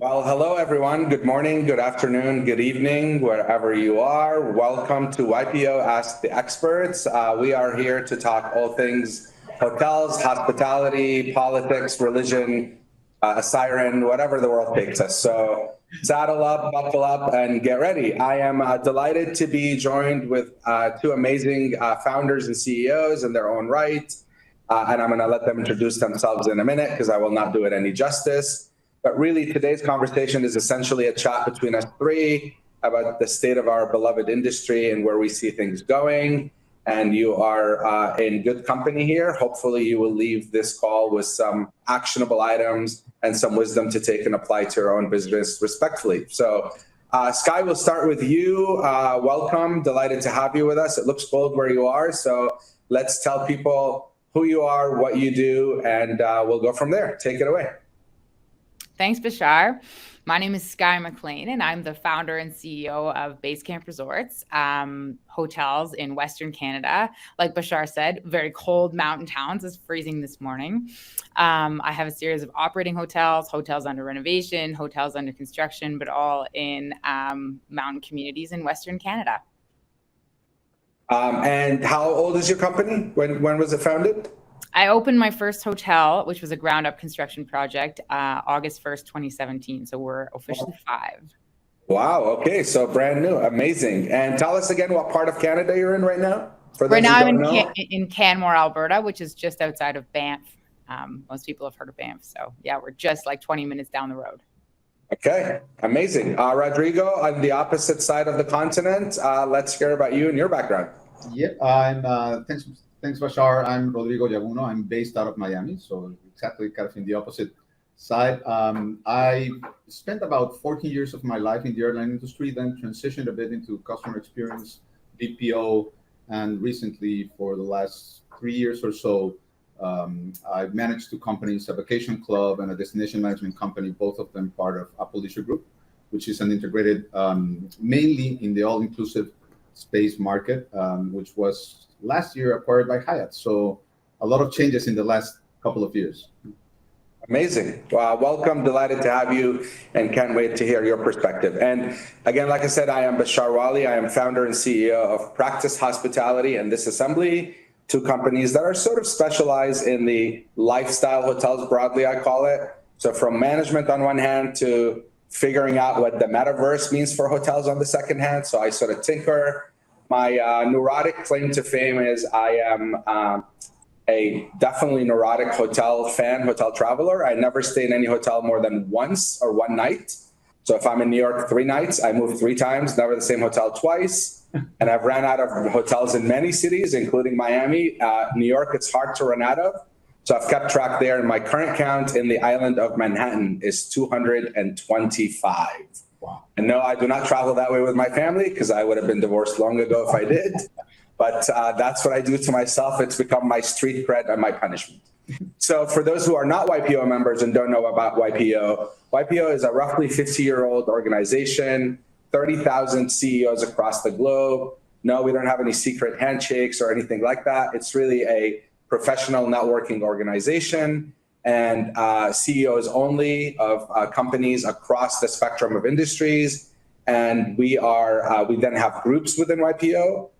Well, hello, everyone. Good morning, good afternoon, good evening, wherever you are. Welcome to YPO Ask the Experts. We are here to talk all things hotels, hospitality, politics, religion, a siren, whatever the world takes us. So saddle up, buckle up, and get ready. I am delighted to be joined with two amazing founders and CEOs in their own right. And I'm going to let them introduce themselves in a minute because I will not do it any justice. But really, today's conversation is essentially a chat between us three about the state of our beloved industry and where we see things going. And you are in good company here. Hopefully, you will leave this call with some actionable items and some wisdom to take and apply to your own business respectfully. So, Sky, we'll start with you. Welcome. Delighted to have you with us. It looks cold where you are. So let's tell people who you are, what you do, and we'll go from there. Take it away. Thanks, Bashar. My name is Sky McLean, and I'm the founder and CEO of Basecamp Resorts, hotels in Western Canada. Like Bashar said, very cold mountain towns. It's freezing this morning. I have a series of operating hotels, hotels under renovation, hotels under construction, but all in mountain communities in Western Canada. And how old is your company? When was it founded? I opened my first hotel, which was a ground-up construction project, August 1st, 2017. So we're officially 5. Wow. Okay. So brand new. Amazing. And tell us again what part of Canada you're in right now. Right now I'm in Canmore, Alberta, which is just outside of Banff. Most people have heard of Banff. So yeah, we're just like 20 minutes down the road. Okay. Amazing. Rodrigo, on the opposite side of the continent, let's hear about you and your background. Yep. I'm Thanks, Bashar. I'm Rodrigo Llaguno. I'm based out of Miami, so exactly kind of in the opposite side. I spent about 14 years of my life in the airline industry, then transitioned a bit into customer experience, BPO, and recently, for the last 3 years or so, I've managed 2 companies, a vacation club and a destination management company, both of them part of Apple Leisure Group, which is an integrated, mainly in the all-inclusive space market, which was last year acquired by Hyatt. So a lot of changes in the last couple of years. Amazing. Welcome. Delighted to have you and can't wait to hear your perspective. And again, like I said, I am Bashar Wali. I am founder and CEO of Practice Hospitality and Disassembly, 2 companies that are sort of specialized in the lifestyle hotels broadly, I call it. So from management on one hand to figuring out what the metaverse means for hotels on the second hand. So I sort of tinker. My neurotic claim to fame is I am a definitely neurotic hotel fan, hotel traveler. I never stay in any hotel more than once or one night. So if I'm in New York 3 nights, I move 3 times, never the same hotel twice. And I've ran out of hotels in many cities, including Miami. New York, it's hard to run out of. So I've kept track there. And my current count in the island of Manhattan is 225. Wow. And no, I do not travel that way with my family because I would have been divorced long ago if I did. But that's what I do to myself. It's become my street cred and my punishment. So for those who are not YPO members and don't know about YPO, YPO is a roughly 50-year-old organization, 30,000 CEOs across the globe. No, we don't have any secret handshakes or anything like that. It's really a professional networking organization and CEOs only of companies across the spectrum of industries. And we then have groups within YPO.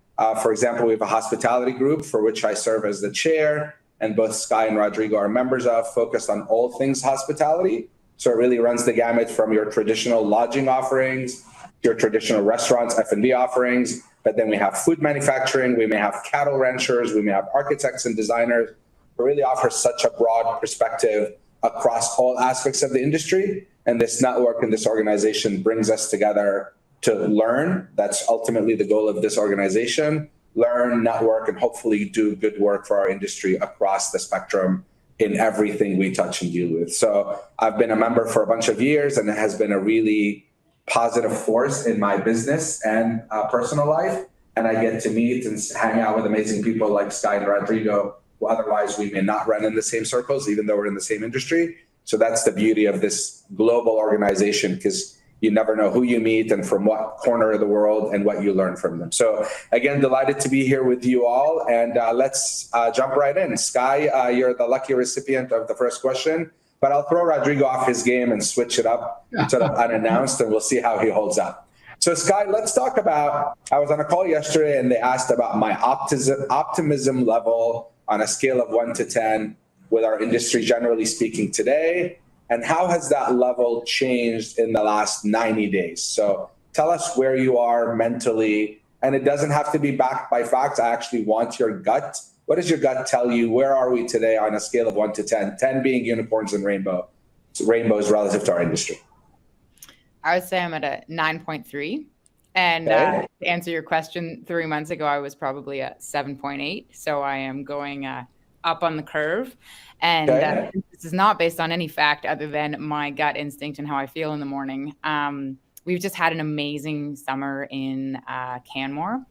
For example, we have a hospitality group for which I serve as the chair, and both Sky and Rodrigo are members of, focused on all things hospitality. So it really runs the gamut from your traditional lodging offerings, your traditional restaurants, F&B offerings, but then we have food manufacturing, we may have cattle ranchers, we may have architects and designers. It really offers such a broad perspective across all aspects of the industry. And this network and this organization brings us together to learn. That's ultimately the goal of this organization. Learn, network, and hopefully do good work for our industry across the spectrum in everything we touch and deal with. So I've been a member for a bunch of years, and it has been a really positive force in my business and personal life. And I get to meet and hang out with amazing people like Sky and Rodrigo, who otherwise we may not run in the same circles, even though we're in the same industry. So that's the beauty of this global organization, because you never know who you meet and from what corner of the world and what you learn from them. So again, delighted to be here with you all. And let's jump right in. Sky, you're the lucky recipient of the first question. but I'll throw Rodrigo off his game and switch it up sort of unannounced, and we'll see how he holds up. So Sky, let's talk about, I was on a call yesterday and they asked about my optimism level on a scale of 1 to 10 with our industry generally speaking today, and how has that level changed in the last 90 days? So tell us where you are mentally, and it doesn't have to be backed by facts. I actually want your gut. What does your gut tell you? Where are we today on a scale of 1 to 10? 10 being unicorns and rainbows relative to our industry. I would say I'm at a 9.3. And to answer your question, 3 months ago, I was probably at 7.8. So I am going up on the curve. And this is not based on any fact other than my gut instinct and how I feel in the morning. We've just had an amazing summer in Canmore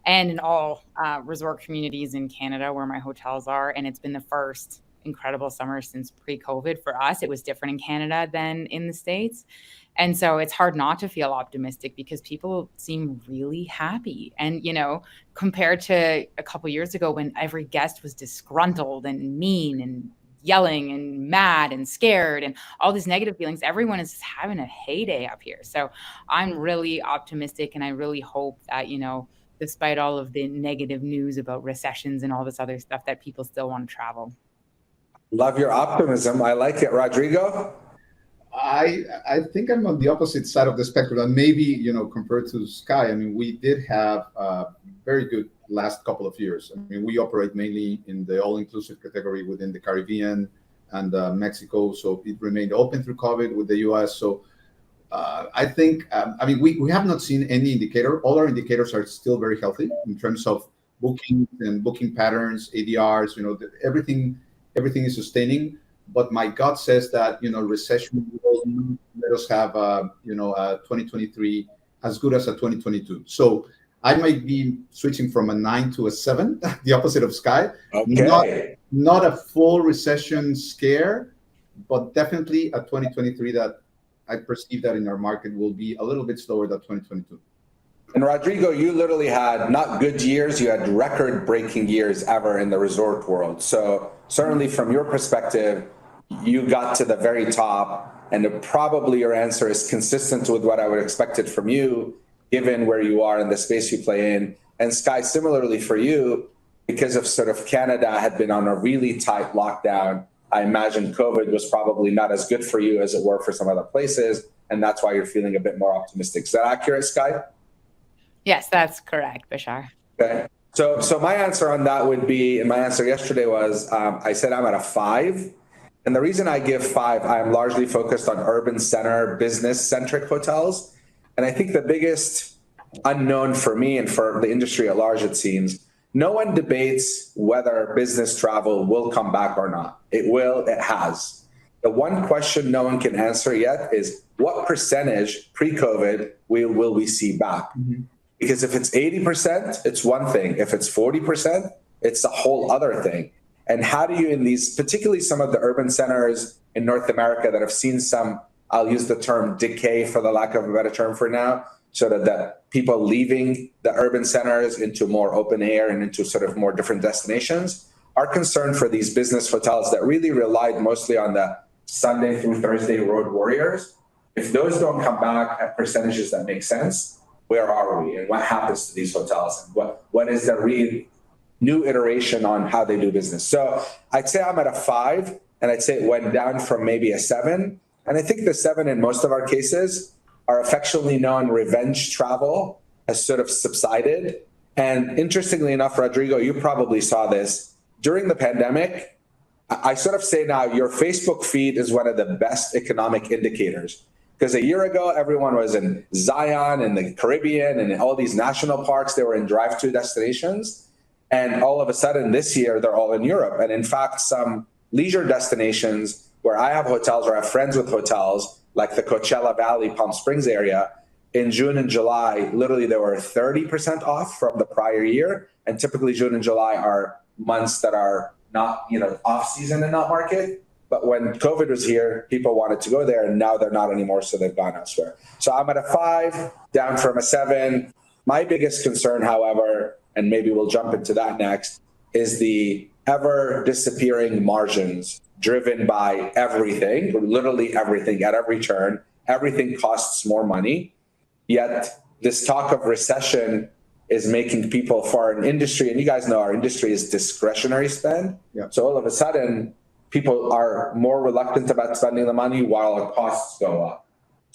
and in all resort communities in Canada where my hotels are. And it's been the first incredible summer since pre-COVID for us. It was different in Canada than in the States. And so it's hard not to feel optimistic because people seem really happy. And, you know, compared to a couple of years ago when every guest was disgruntled and mean and yelling and mad and scared and all these negative feelings, everyone is just having a heyday up here. So I'm really optimistic, and I really hope that, you know, despite all of the negative news about recessions and all this other stuff, that people still want to travel. Love your optimism. I like it. Rodrigo? I think I'm on the opposite side of the spectrum, and maybe, you know, compared to Sky, I mean, we did have a very good last couple of years. I mean, we operate mainly in the all-inclusive category within the Caribbean and Mexico, so it remained open through COVID with the US. So I think, I mean, we have not seen any indicator. All our indicators are still very healthy in terms of booking and booking patterns, ADRs, you know, everything is sustaining. But my gut says that, you know, recession will let us have, 2023 as good as a 2022. So I might be switching from a 9 to a 7, the opposite of Sky. Okay. Not a full recession scare, but definitely a 2023 that I perceive that in our market will be a little bit slower than 2022. And Rodrigo, you literally had not good years, you had record-breaking years ever in the resort world. So certainly from your perspective, you got to the very top, and probably your answer is consistent with what I would expect it from you, given where you are in the space you play in. And Sky, similarly for you, because of sort of Canada had been on a really tight lockdown, I imagine COVID was probably not as good for you as it were for some other places, and that's why you're feeling a bit more optimistic. Is that accurate, Sky? Yes, that's correct, Bashar. Okay. So my answer on that would be, and my answer yesterday was, I said I'm at a 5. And the reason I give 5, I'm largely focused on urban center, business-centric hotels. And I think the biggest unknown for me and for the industry at large, it seems, no one debates whether business travel will come back or not. It will, it has. The one question no one can answer yet is what percentage pre-COVID will we see back? Mm-hmm. Because if it's 80%, it's one thing. If it's 40%, it's a whole other thing. And how do you, in these, particularly some of the urban centers in North America that have seen some, I'll use the term decay for the lack of a better term for now, sort of that people leaving the urban centers into more open air and into sort of more different destinations, are concerned for these business hotels that really relied mostly on the Sunday through Thursday road warriors. If those don't come back at percentages that make sense, where are we and what happens to these hotels? And what is the real new iteration on how they do business? So I'd say I'm at a 5, and I'd say it went down from maybe a 7. And I think the 7 in most of our cases are affectionately known revenge travel has sort of subsided. And interestingly enough, Rodrigo, you probably saw this during the pandemic. I sort of say now your Facebook feed is one of the best economic indicators. Because a year ago, everyone was in Zion and the Caribbean and in all these national parks. They were in drive-to destinations. And all of a sudden this year, they're all in Europe. And in fact, some leisure destinations where I have hotels or I have friends with hotels, like the Coachella Valley, Palm Springs area, in June and July, literally they were 30% off from the prior year. And typically June and July are months that are not, off season and not market. But when COVID was here, people wanted to go there, and now they're not anymore, so they've gone elsewhere. So I'm at a 5, down from a 7. My biggest concern, however, and maybe we'll jump into that next, is the ever disappearing margins driven by everything, literally everything at every turn. Everything costs more money. Yet this talk of recession is making people for an industry, and you guys know our industry is discretionary spend. Yeah. So all of a sudden, people are more reluctant about spending the money while our costs go up.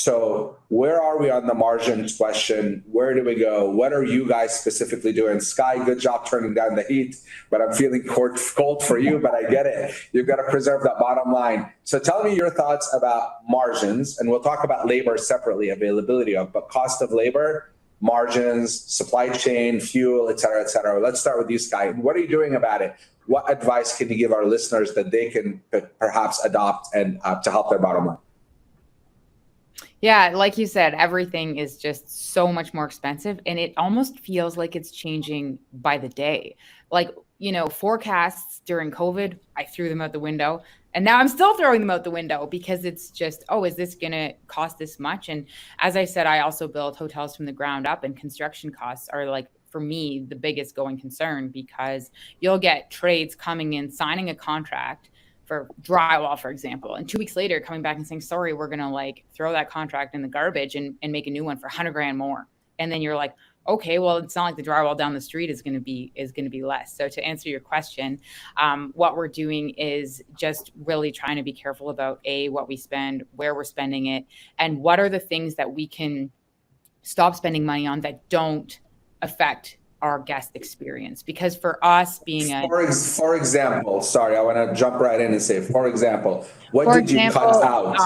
So where are we on the margins question? Where do we go? What are you guys specifically doing? Sky, good job turning down the heat, but I'm feeling cold for you, but I get it. You've got to preserve that bottom line. So tell me your thoughts about margins, and we'll talk about labor separately, availability of, but cost of labor, margins, supply chain, fuel, et cetera, et cetera. Let's start with you, Sky. What are you doing about it? What advice can you give our listeners that they can perhaps adopt and to help their bottom line? Yeah, like you said, everything is just so much more expensive, and it almost feels like it's changing by the day. Like, forecasts during COVID, I threw them out the window, and now I'm still throwing them out the window because it's just, oh, is this going to cost this much? And as I said, I also build hotels from the ground up, and construction costs are, like, for me, the biggest going concern, because you'll get trades coming in, signing a contract for drywall, for example, and 2 weeks later coming back and saying, sorry, we're going to throw that contract in the garbage and make a new one for $100,000 more. And then you're like, okay, well, it's not like the drywall down the street is going to be less. So to answer your question, what we're doing is just really trying to be careful about what we spend, where we're spending it, and what are the things that we can stop spending money on that don't affect our guest experience. Because for us being for example, sorry, I want to jump right in and say, for example, you cut out?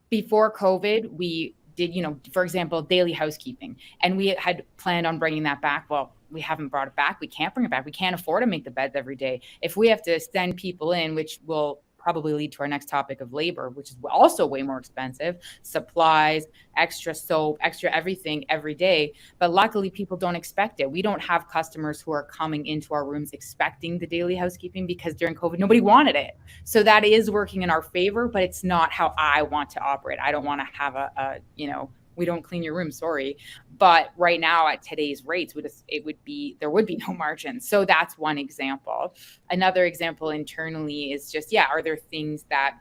Before COVID, we did, for example, daily housekeeping, and we had planned on bringing that back. Well, we haven't brought it back. We can't bring it back. We can't afford to make the beds every day. If we have to send people in, which will probably lead to our next topic of labor, which is also way more expensive, supplies, extra soap, extra everything every day. But luckily, people don't expect it. We don't have customers who are coming into our rooms expecting the daily housekeeping, because during COVID, nobody wanted it. So that is working in our favor, but it's not how I want to operate. I don't want to have we don't clean your room, sorry. But right now at today's rates, there would be no margin. So that's one example. Another example internally is just, are there things that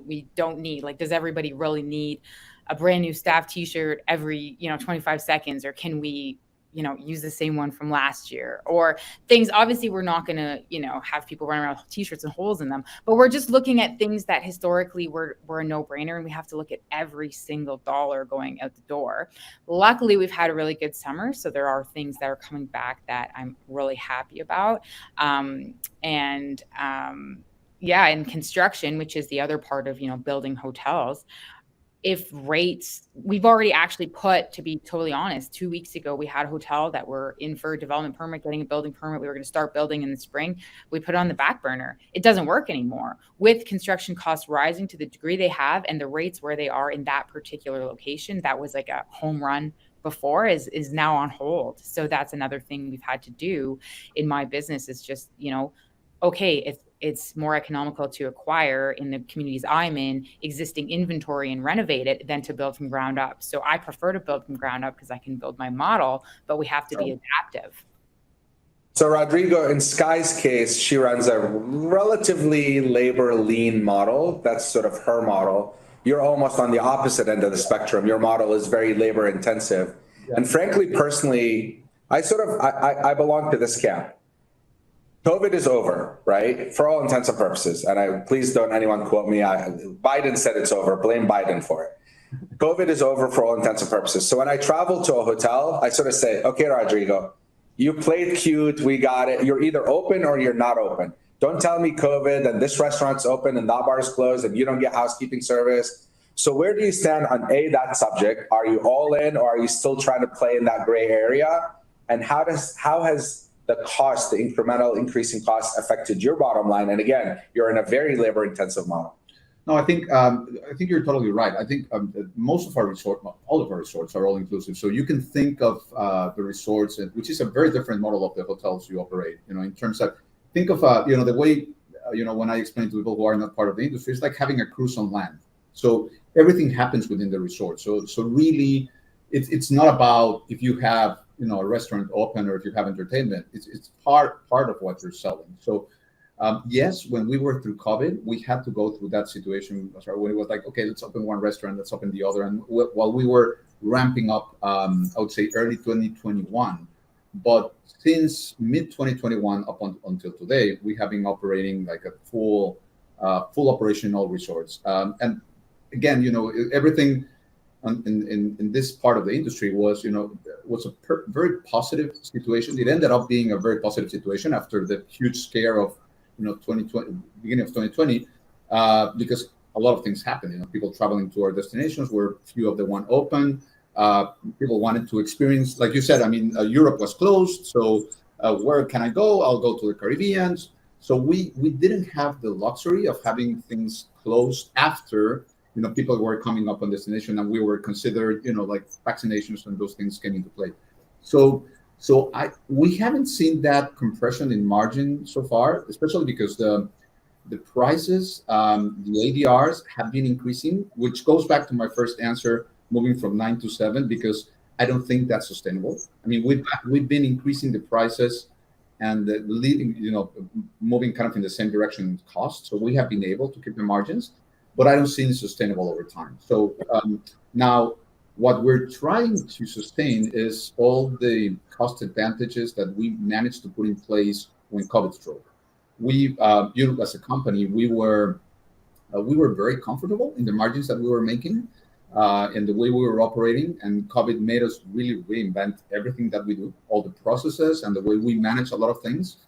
we don't need? Like, does everybody really need a brand new staff t-shirt every, 25 seconds? Or can we, use the same one from last year? Or things, obviously we're not going to, have people run around with t-shirts and holes in them, but we're just looking at things that historically were a no-brainer, and we have to look at every single dollar going out the door. Luckily, we've had a really good summer, so there are things that are coming back that I'm really happy about. In construction, which is the other part of, building hotels, if rates, we've already actually put, to be totally honest, 2 weeks ago, we had a hotel that we're in for a development permit, getting a building permit. We were going to start building in the spring. We put it on the back burner. It doesn't work anymore. With construction costs rising to the degree they have, and the rates where they are in that particular location, that was like a home run before, is now on hold. So that's another thing we've had to do in my business, is just, okay, it's more economical to acquire in the communities I'm in existing inventory and renovate it than to build from ground up. So I prefer to build from ground up because I can build my model, but we have to be adaptive. So Rodrigo, in Sky's case, she runs a relatively labor lean model. That's sort of her model. You're almost on the opposite end of the spectrum. Your model is very labor intensive. Yeah. And frankly, personally, I belong to this camp. COVID is over, right? For all intents and purposes. And please don't anyone quote me. Biden said it's over. Blame Biden for it. COVID is over for all intents and purposes. So when I travel to a hotel, I sort of say, okay, Rodrigo, you played cute. We got it. You're either open or you're not open. Don't tell me COVID and this restaurant's open and that bar's closed and you don't get housekeeping service. So where do you stand on that subject? Are you all in, or are you still trying to play in that gray area? And how has the cost, the incremental increasing costs affected your bottom line? And again, you're in a very labor intensive model. No, I think you're totally right. I think most of our all of our resorts are all inclusive. So you can think of the resorts, which is a very different model of the hotels you operate. In terms of, think of the way when I explain to people who are not part of the industry, it's like having a cruise on land. So everything happens within the resort. So really, it's not about if you have a restaurant open or if you have entertainment. It's part of what you're selling. So Yes, when we were through COVID, we had to go through that situation when it was like, okay, let's open one restaurant, let's open the other. And while we were ramping up, I would say early 2021, but since mid 2021 until today, we have been operating like a full operational resorts. And again, everything in this part of the industry was a very positive situation. It ended up being a very positive situation after the huge scare of 2020, beginning of 2020, because a lot of things happened. People traveling to our destinations were few of the one open. People wanted to experience, like you said. I mean, Europe was closed, so where can I go? I'll go to the Caribbean. So we didn't have the luxury of having things closed after people were coming up on destination, and we were considered like vaccinations and those things came into play. So we haven't seen that compression in margin so far, especially because the prices, the ADRs have been increasing, which goes back to my first answer, moving from 9 to 7, because I don't think that's sustainable. I mean, we've been increasing the prices and leading, moving kind of in the same direction cost. So we have been able to keep the margins, but I don't see it sustainable over time. So now what we're trying to sustain is all the cost advantages that we managed to put in place when COVID struck. We, as a company, we were very comfortable in the margins that we were making, and the way we were operating. And COVID made us really reinvent everything that we do, all the processes and the way we manage a lot of things.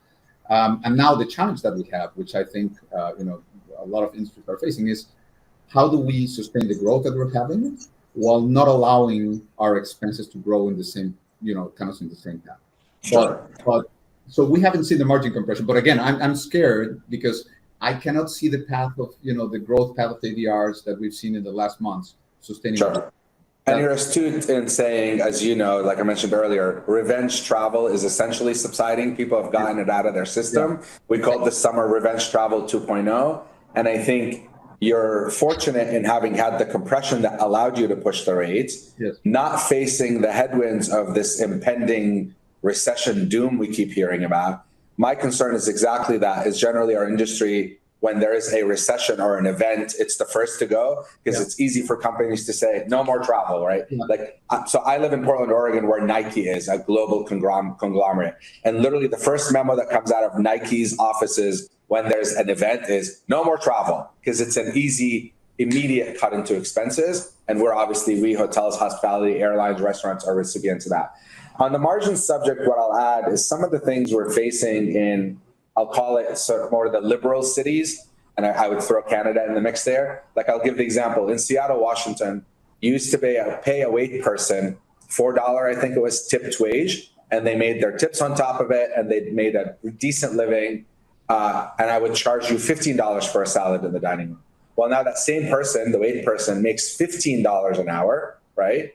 And now the challenge that we have, which I think a lot of industries are facing, is how do we sustain the growth that we're having while not allowing our expenses to grow in the same, kind of in the same path. Sure. But so we haven't seen the margin compression. But again, I'm scared because I cannot see the path of, the growth path of ADRs that we've seen in the last months sustaining. Sure. And you're astute in saying, as you know, like I mentioned earlier, revenge travel is essentially subsiding. People have gotten it out of their system. Yeah. We call it the summer revenge travel 2.0. And I think you're fortunate in having had the compression that allowed you to push the rates, yes, not facing the headwinds of this impending recession doom we keep hearing about. My concern is exactly that, is generally our industry, when there is a recession or an event, it's the first to go, because it's easy for companies to say, no more travel, right? Yeah. So I live in Portland, Oregon, where Nike is a global conglomerate. And literally the first memo that comes out of Nike's offices when there's an event is no more travel, because it's an easy, immediate cut into expenses. And we hotels, hospitality, airlines, restaurants are recipients of that. On the margin subject, what I'll add is some of the things we're facing in, I'll call it sort of more the liberal cities, and I would throw Canada in the mix there. Like, I'll give the example. In Seattle, Washington, you used to pay a wait person $4, I think it was, tipped wage, and they made their tips on top of it, and they made a decent living, and I would charge you $15 for a salad in the dining room. Well, now that same person, the wait person, makes $15 an hour, right?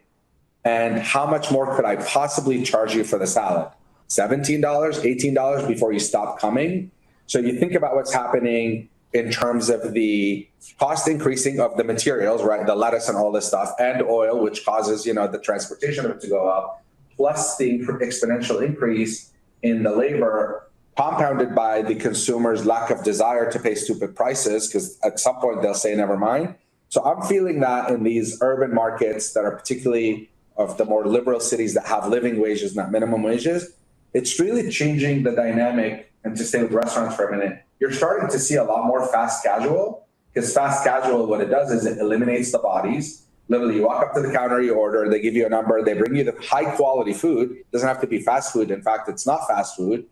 And how much more could I possibly charge you for the salad? $17, $18 before you stop coming. So you think about what's happening in terms of the cost increasing of the materials, right? The lettuce and all this stuff, and oil, which causes, the transportation of it to go up, plus the exponential increase in the labor, compounded by the consumer's lack of desire to pay stupid prices, because at some point they'll say, never mind. So I'm feeling that in these urban markets that are particularly of the more liberal cities that have living wages, not minimum wages, it's really changing the dynamic. And to stay with restaurants for a minute, you're starting to see a lot more fast casual, because fast casual, what it does is it eliminates the bodies. Literally, you walk up to the counter, you order, they give you a number, they bring you the high quality food. It doesn't have to be fast food. In fact, it's not fast food.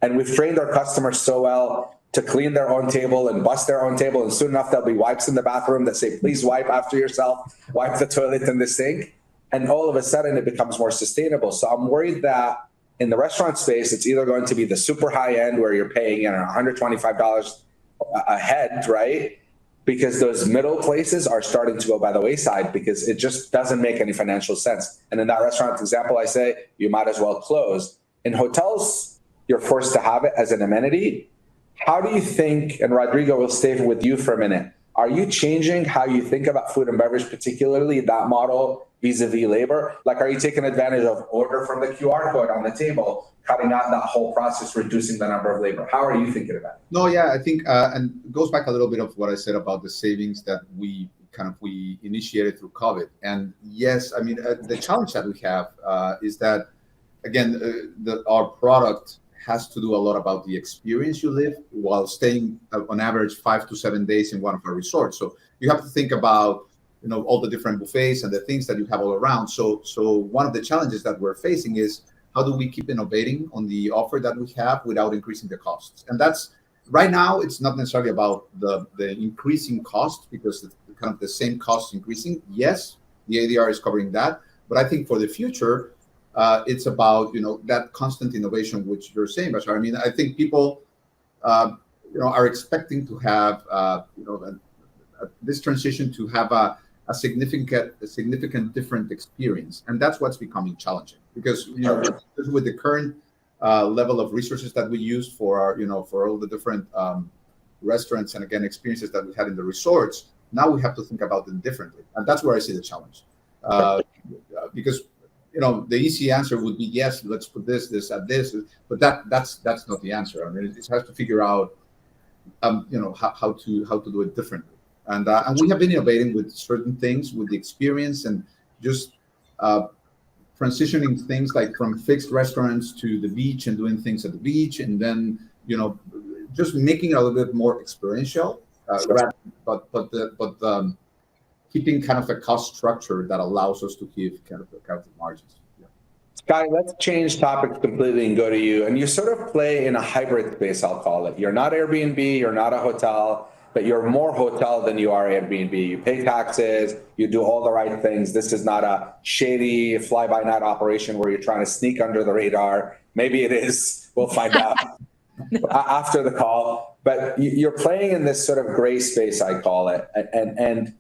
And we've trained our customers so well to clean their own table and bust their own table. And soon enough, there'll be wipes in the bathroom that say, please wipe after yourself, wipe the toilet and the sink. And all of a sudden it becomes more sustainable. So I'm worried that in the restaurant space, it's either going to be the super high end where you're paying $125 a head, right? Because those middle places are starting to go by the wayside, because it just doesn't make any financial sense. And in that restaurant example, I say, you might as well close. In hotels, you're forced to have it as an amenity. How do you think, and Rodrigo, will stay with you for a minute, Are you changing how you think about food and beverage, particularly that model vis-a-vis labor? Like, are you taking advantage of order from the QR code on the table, cutting out that whole process, reducing the number of labor? How are you thinking about it? No, yeah, I think, and it goes back a little bit of what I said about the savings that we initiated through COVID. And yes, I mean, the challenge that we have is that, again, our product has to do a lot about the experience you live while staying on average 5 to 7 days in one of our resorts. So you have to think about, all the different buffets and the things that you have all around. So one of the challenges that we're facing is, how do we keep innovating on the offer that we have without increasing the costs? And that's right now, it's not necessarily about the increasing cost, because it's kind of the same cost increasing. Yes, the ADR is covering that, but I think for the future, it's about that constant innovation, which you're saying, Bashar. I mean, I think people are expecting to have this transition to have a significant different experience, and that's what's becoming challenging, because with the current level of resources that we use for our for all the different restaurants and, again, experiences that we had in the resorts, now we have to think about them differently, and that's where I see the challenge. Because the easy answer would be, yes, let's put this at this, but that's not the answer. I mean, it has to figure out how to do it differently. And we have been innovating with certain things, with the experience, and just transitioning things like from fixed restaurants to the beach and doing things at the beach, and then just making it a little bit more experiential, but keeping kind of a cost structure that allows us to keep kind of the margins. Yeah. Sky, let's change topics completely and go to you. And you sort of play in a hybrid space, I'll call it. You're not Airbnb, you're not a hotel, but you're more hotel than you are Airbnb. You pay taxes, you do all the right things. This is not a shady fly-by-night operation where you're trying to sneak under the radar. Maybe it is. We'll find out after the call. But you're playing in this sort of gray space, I call it. And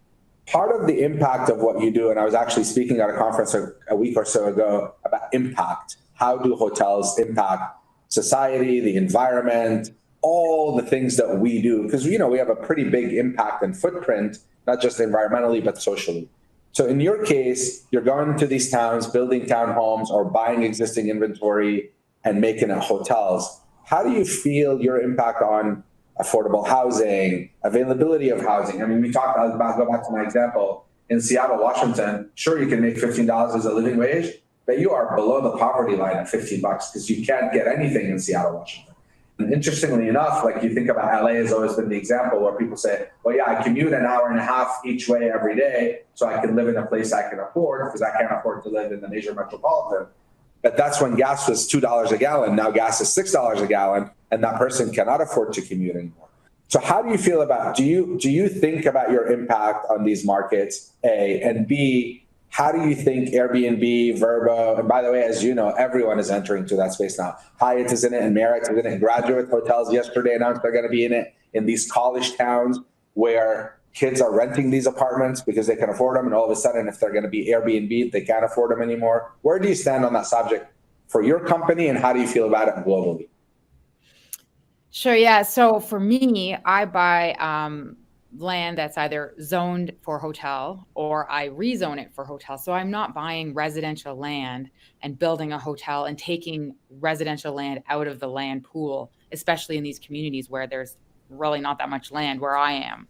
part of the impact of what you do, and I was actually speaking at a conference a week or so ago about impact. How do hotels impact society, the environment, all the things that we do? Because, we have a pretty big impact and footprint, not just environmentally, but socially. So in your case, you're going to these towns, building townhomes or buying existing inventory and making it hotels. How do you feel your impact on affordable housing, availability of housing? I mean, we talked about, go back to my example, in Seattle, Washington, sure, you can make $15 as a living wage, but you are below the poverty line at $15 because you can't get anything in Seattle, Washington. And interestingly enough, like you think about LA has always been the example where people say, well, yeah, I commute an hour and a half each way every day so I can live in a place I can afford, because I can't afford to live in the major metropolitan. But that's when gas was $2 a gallon. Now gas is $6 a gallon, and that person cannot afford to commute anymore. So how do you feel about, do you think about your impact on these markets, A, and B, how do you think Airbnb, Vrbo, and by the way, as you know, everyone is entering to that space now. Hyatt is in it, and Marriott is in it. Graduate hotels yesterday announced they're going to be in it in these college towns where kids are renting these apartments because they can afford them, and all of a sudden, if they're going to be Airbnb, they can't afford them anymore. Where do you stand on that subject for your company, and how do you feel about it globally? Sure, yeah. So for me, I buy land that's either zoned for hotel or I rezone it for hotel. So I'm not buying residential land and building a hotel and taking residential land out of the land pool, especially in these communities where there's really not that much land where I am.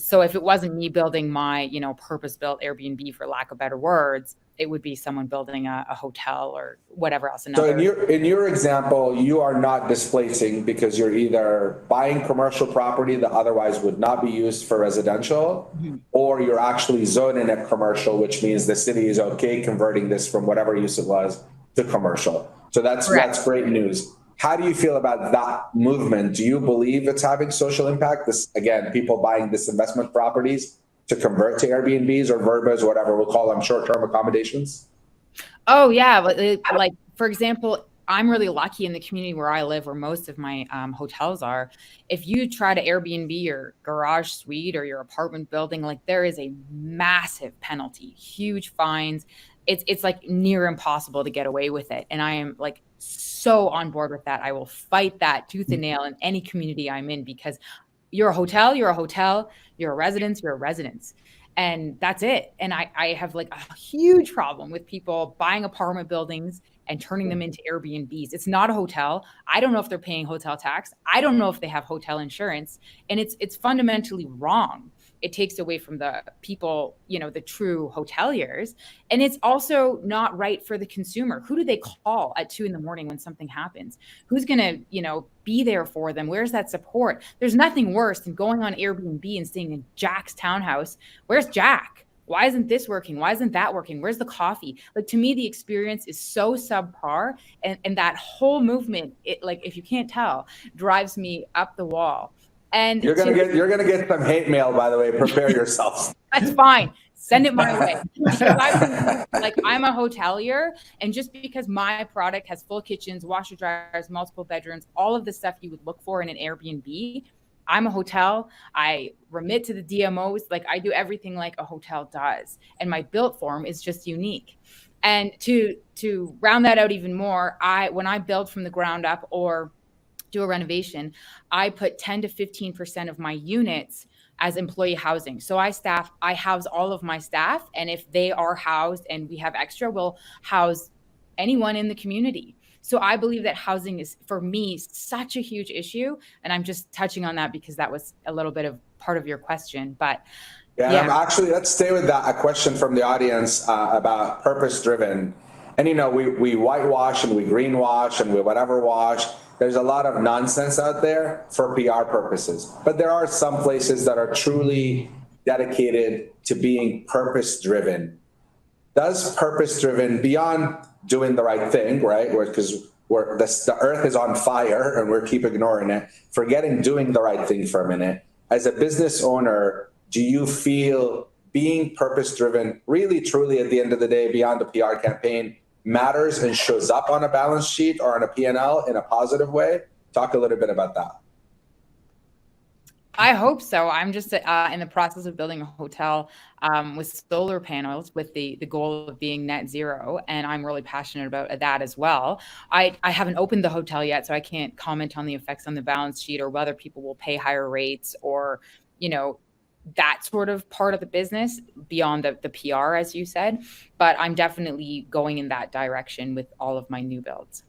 So if it wasn't me building my, purpose-built Airbnb, for lack of better words, it would be someone building a hotel or whatever else. So in your example, you are not displacing because you're either buying commercial property that otherwise would not be used for residential, or you're actually zoning it commercial, which means the city is okay converting this from whatever use it was to commercial. So that's great news. How do you feel about that movement? Do you believe it's having social impact? This, again, people buying disinvestment properties to convert to Airbnbs or Verbas, whatever we'll call them, short-term accommodations? Oh, yeah. Like, for example, I'm really lucky in the community where I live, where most of my hotels are. If you try to Airbnb your garage suite or your apartment building, like there is a massive penalty, huge fines. It's like near impossible to get away with it. And I am like so on board with that. I will fight that tooth and nail in any community I'm in, because you're a hotel, you're a hotel, you're a residence, you're a residence. And that's it. And I have like a huge problem with people buying apartment buildings and turning them into Airbnbs. It's not a hotel. I don't know if they're paying hotel tax. I don't know if they have hotel insurance. And it's fundamentally wrong. It takes away from the people, the true hoteliers. And it's also not right for the consumer. Who do they call at 2 a.m. when something happens? Who's going to, be there for them? Where's that support? There's nothing worse than going on Airbnb and staying in Jack's townhouse. Where's Jack? Why isn't this working? Why isn't that working? Where's the coffee? Like, to me, the experience is so subpar. And that whole movement, if you can't tell, drives me up the wall. And you're gonna get some hate mail, by the way. Prepare yourself. That's fine. Send it my way. I'm a hotelier, and just because my product has full kitchens, washer dryers, multiple bedrooms, all of the stuff you would look for in an Airbnb, I'm a hotel. I remit to the DMOs. Like, I do everything like a hotel does, and my built form is just unique. And to round that out even more, when I build from the ground up or do a renovation, I put 10 to 15% of my units as employee housing. So I house all of my staff. And if they are housed and we have extra, we'll house anyone in the community. So I believe that housing is, for me, such a huge issue. And I'm just touching on that because that was a little bit of part of your question. But yeah. Actually, let's stay with that. A question from the audience about purpose-driven. And, we whitewash and we greenwash and we whatever wash. There's a lot of nonsense out there for PR purposes, but there are some places that are truly dedicated to being purpose-driven. Does purpose-driven, beyond doing the right thing, right? Because the earth is on fire and we keep ignoring it, forgetting doing the right thing for a minute. As a business owner, do you feel being purpose-driven really, truly, at the end of the day, beyond the PR campaign, matters and shows up on a balance sheet or on a P&L in a positive way? Talk a little bit about that. I hope so. I'm just in the process of building a hotel with solar panels with the goal of being net zero. And I'm really passionate about that as well. I haven't opened the hotel yet, so I can't comment on the effects on the balance sheet or whether people will pay higher rates or, that sort of part of the business beyond the PR, as you said. But I'm definitely going in that direction with all of my new builds.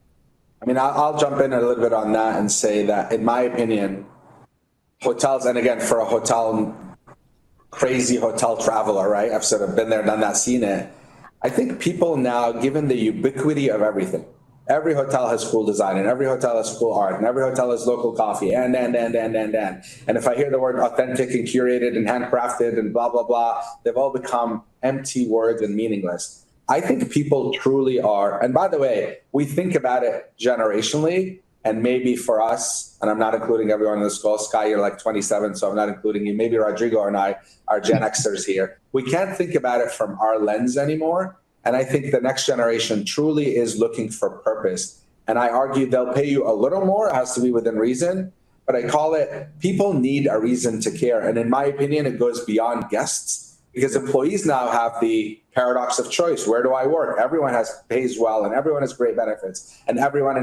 I mean, I'll jump in a little bit on that and say that, in my opinion, hotels, and again, for a crazy hotel traveler, right? I've sort of been there, done that, seen it. I think people now, given the ubiquity of everything, every hotel has cool design, and every hotel has cool art, and every hotel has local coffee, and. And if I hear the word authentic and curated and handcrafted and blah, blah, blah, they've all become empty words and meaningless. I think people truly are, and by the way, we think about it generationally, and maybe for us, and I'm not including everyone in this call, Sky, you're like 27, so I'm not including you. Maybe Rodrigo and I are Gen Xers here. We can't think about it from our lens anymore. And I think the next generation truly is looking for purpose. And I argue they'll pay you a little more, it has to be within reason, but I call it, people need a reason to care. And in my opinion, it goes beyond guests, because employees now have the paradox of choice. Where do I work? Everyone pays well, and everyone has great benefits, and everyone,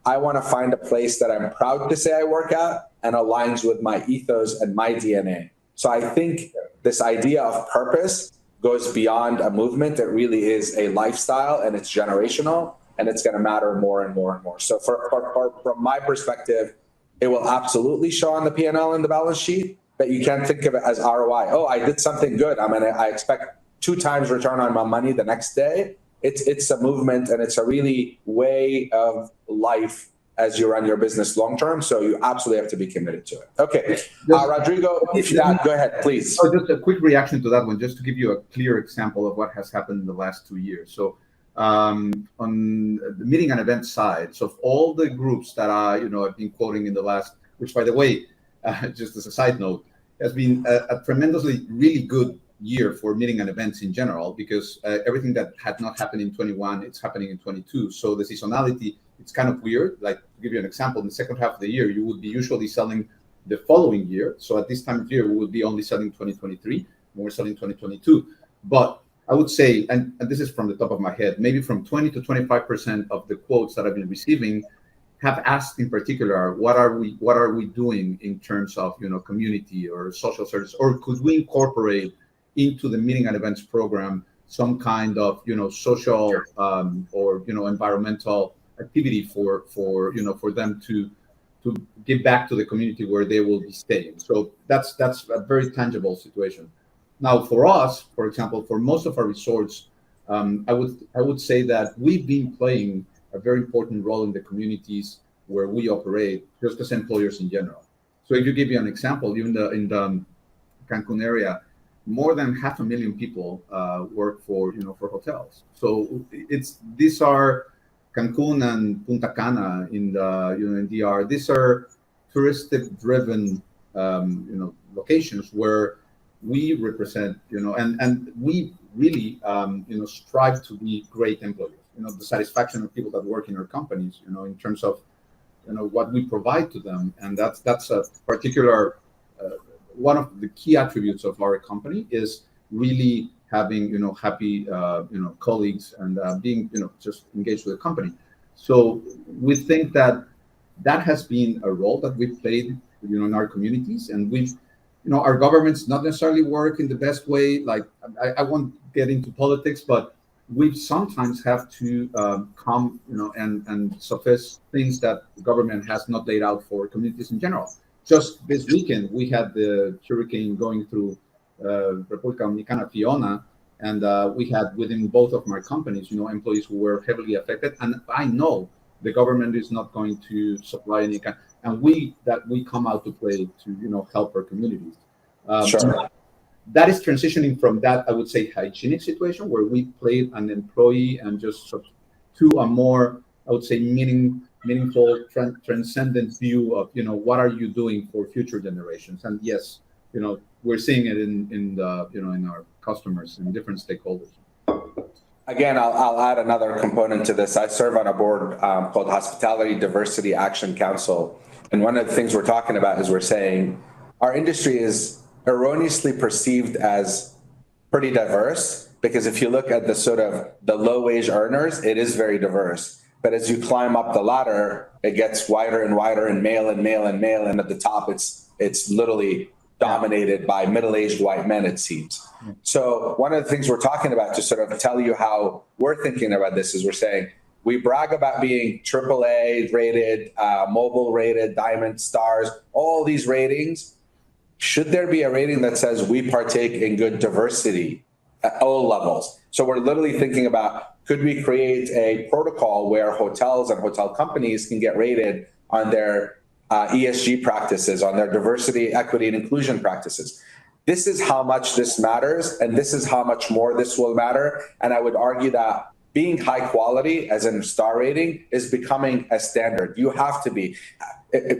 I want to find a place that I'm proud to say I work at and aligns with my ethos and my DNA. So I think this idea of purpose goes beyond a movement. It really is a lifestyle, and it's generational, and it's going to matter more and more and more. So from my perspective, it will absolutely show on the P&L and the balance sheet, but you can't think of it as ROI. Oh, I did something good. I expect 2 times return on my money the next day. It's a movement, and it's a really way of life as you run your business long term. So you absolutely have to be committed to it. Okay, Rodrigo, go ahead, please. So just a quick reaction to that one, just to give you a clear example of what has happened in the last 2 years. So on the meeting and event side, so of all the groups that I've been quoting in the last, which by the way, just as a side note, has been a tremendously really good year for meeting and events in general, because everything that had not happened in 21, it's happening in 22. So the seasonality, it's kind of weird. Like, to give you an example, in the second half of the year, you would be usually selling the following year. So at this time of year, we would be only selling 2023, when we're selling 2022. But I would say, and this is from the top of my head, maybe from 20 to 25% of the quotes that I've been receiving have asked in particular, what are we doing in terms of community or social service, or could we incorporate into the meeting and events program some kind of social or environmental activity for them to give back to the community where they will be staying. So that's a very tangible situation. Now, for us, for example, for most of our resorts, I would say that we've been playing a very important role in the communities where we operate, just as employers in general. So if you give you an example, even in the Cancun area, more than 500,000 people work for hotels. So these are Cancun and Punta Cana in the in DR. These are touristic driven locations where we represent and we really strive to be great employers. The satisfaction of people that work in our companies, in terms of what we provide to them, and that's a particular one of the key attributes of our company is really having happy colleagues and being just engaged with the company. So we think that has been a role that we've played in our communities, and we've our governments not necessarily work in the best way. Like I won't get into politics, but we sometimes have to come and suffice things that the government has not laid out for communities in general. Just this weekend, we had the hurricane going through República Dominicana, Fiona, and we had within both of my companies, employees who were heavily affected. And I know the government is not going to supply any kind, and we come out to play to help our communities. Sure. That is transitioning from that, I would say, hygienic situation where we played an employee and just to a more, I would say, meaningful, transcendent view of what are you doing for future generations. And yes, we're seeing it in the in our customers and different stakeholders. Again, I'll add another component to this. I serve on a board called Hospitality Diversity Action Council, and one of the things we're talking about is we're saying our industry is erroneously perceived as pretty diverse, because if you look at the sort of the low wage earners, it is very diverse. But as you climb up the ladder, it gets wider and wider, and male and male and male, and at the top it's literally dominated by middle-aged white men, it seems. So one of the things we're talking about, to sort of tell you how we're thinking about this, is we're saying we brag about being AAA rated, mobile rated, diamond stars, all these ratings. Should there be a rating that says we partake in good diversity at all levels? So we're literally thinking about, could we create a protocol where hotels and hotel companies can get rated on their ESG practices, on their diversity, equity, and inclusion practices? This is how much this matters, and this is how much more this will matter. And I would argue that being high quality as in star rating is becoming a standard. You have to be.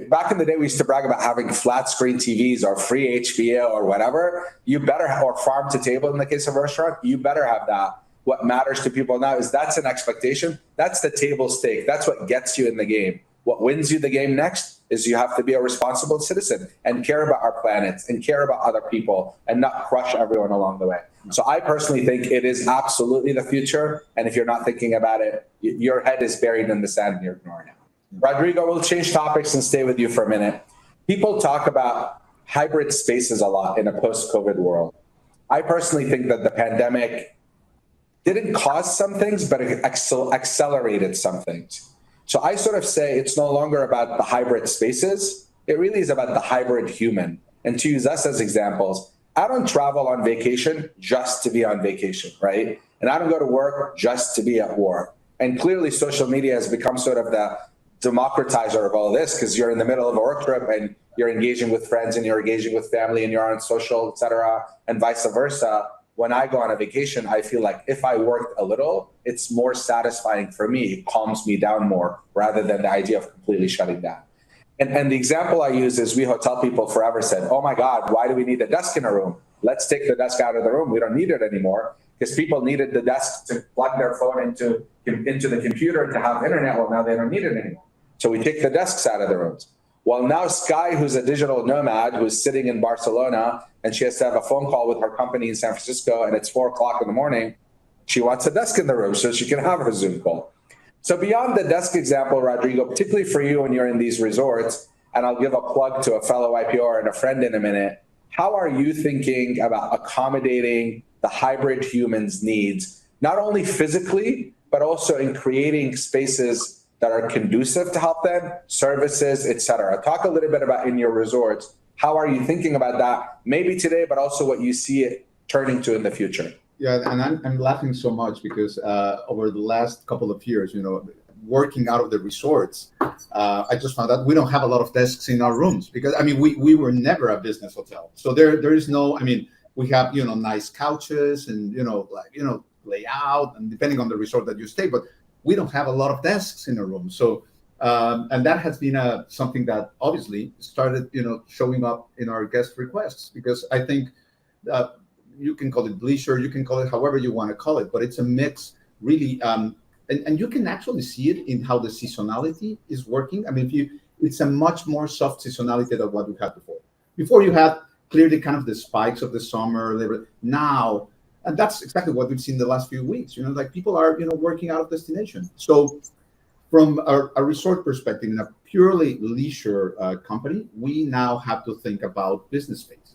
Back in the day, we used to brag about having flat screen TVs or free HBO or whatever. You better, or farm to table in the case of a restaurant, you better have that. What matters to people now is that's an expectation. That's the table stake. That's what gets you in the game. What wins you the game next is you have to be a responsible citizen and care about our planet and care about other people and not crush everyone along the way. So I personally think it is absolutely the future. And if you're not thinking about it, your head is buried in the sand and you're ignoring it. Rodrigo, we'll change topics and stay with you for a minute. People talk about hybrid spaces a lot in a post-COVID world. I personally think that the pandemic didn't cause some things, but it accelerated some things. So I sort of say it's no longer about the hybrid spaces. It really is about the hybrid human. And to use us as examples, I don't travel on vacation just to be on vacation, right? And I don't go to work just to be at work. And clearly social media has become sort of the democratizer of all this, because you're in the middle of a work trip and you're engaging with friends and you're engaging with family and you're on social, et cetera, and vice versa. When I go on a vacation, I feel like if I worked a little, it's more satisfying for me. It calms me down more rather than the idea of completely shutting down. And the example I use is we hotel people forever said, oh my God, why do we need a desk in a room? Let's take the desk out of the room. We don't need it anymore, because people needed the desk to plug their phone into the computer to have internet. Well, now they don't need it anymore. So we take the desks out of the rooms. Well, now Sky, who's a digital nomad, who's sitting in Barcelona, and she has to have a phone call with her company in San Francisco, and it's 4:00 in the morning, she wants a desk in the room so she can have her Zoom call. So beyond the desk example, Rodrigo, particularly for you when you're in these resorts, and I'll give a plug to a fellow YPO and a friend in a minute, how are you thinking about accommodating the hybrid human's needs, not only physically, but also in creating spaces that are conducive to help them, services, et cetera? Talk a little bit about in your resorts, how are you thinking about that, maybe today, but also what you see it turning to in the future? Yeah, and I'm laughing so much because over the last couple of years, working out of the resorts, I just found out we don't have a lot of desks in our rooms because we were never a business hotel, so there is no. We have nice couches and layout and depending on the resort that you stay, but we don't have a lot of desks in a room. So and that has been something that obviously started showing up in our guest requests because I think. You can call it bleisure, you can call it however you want to call it, but it's a mix, really. And you can actually see it in how the seasonality is working. It's a much more soft seasonality than what we had before. Before you had clearly kind of the spikes of the summer. Now, and that's exactly what we've seen the last few weeks. Like people are working out of destination. So from a resort perspective, in a purely leisure company, we now have to think about business spaces.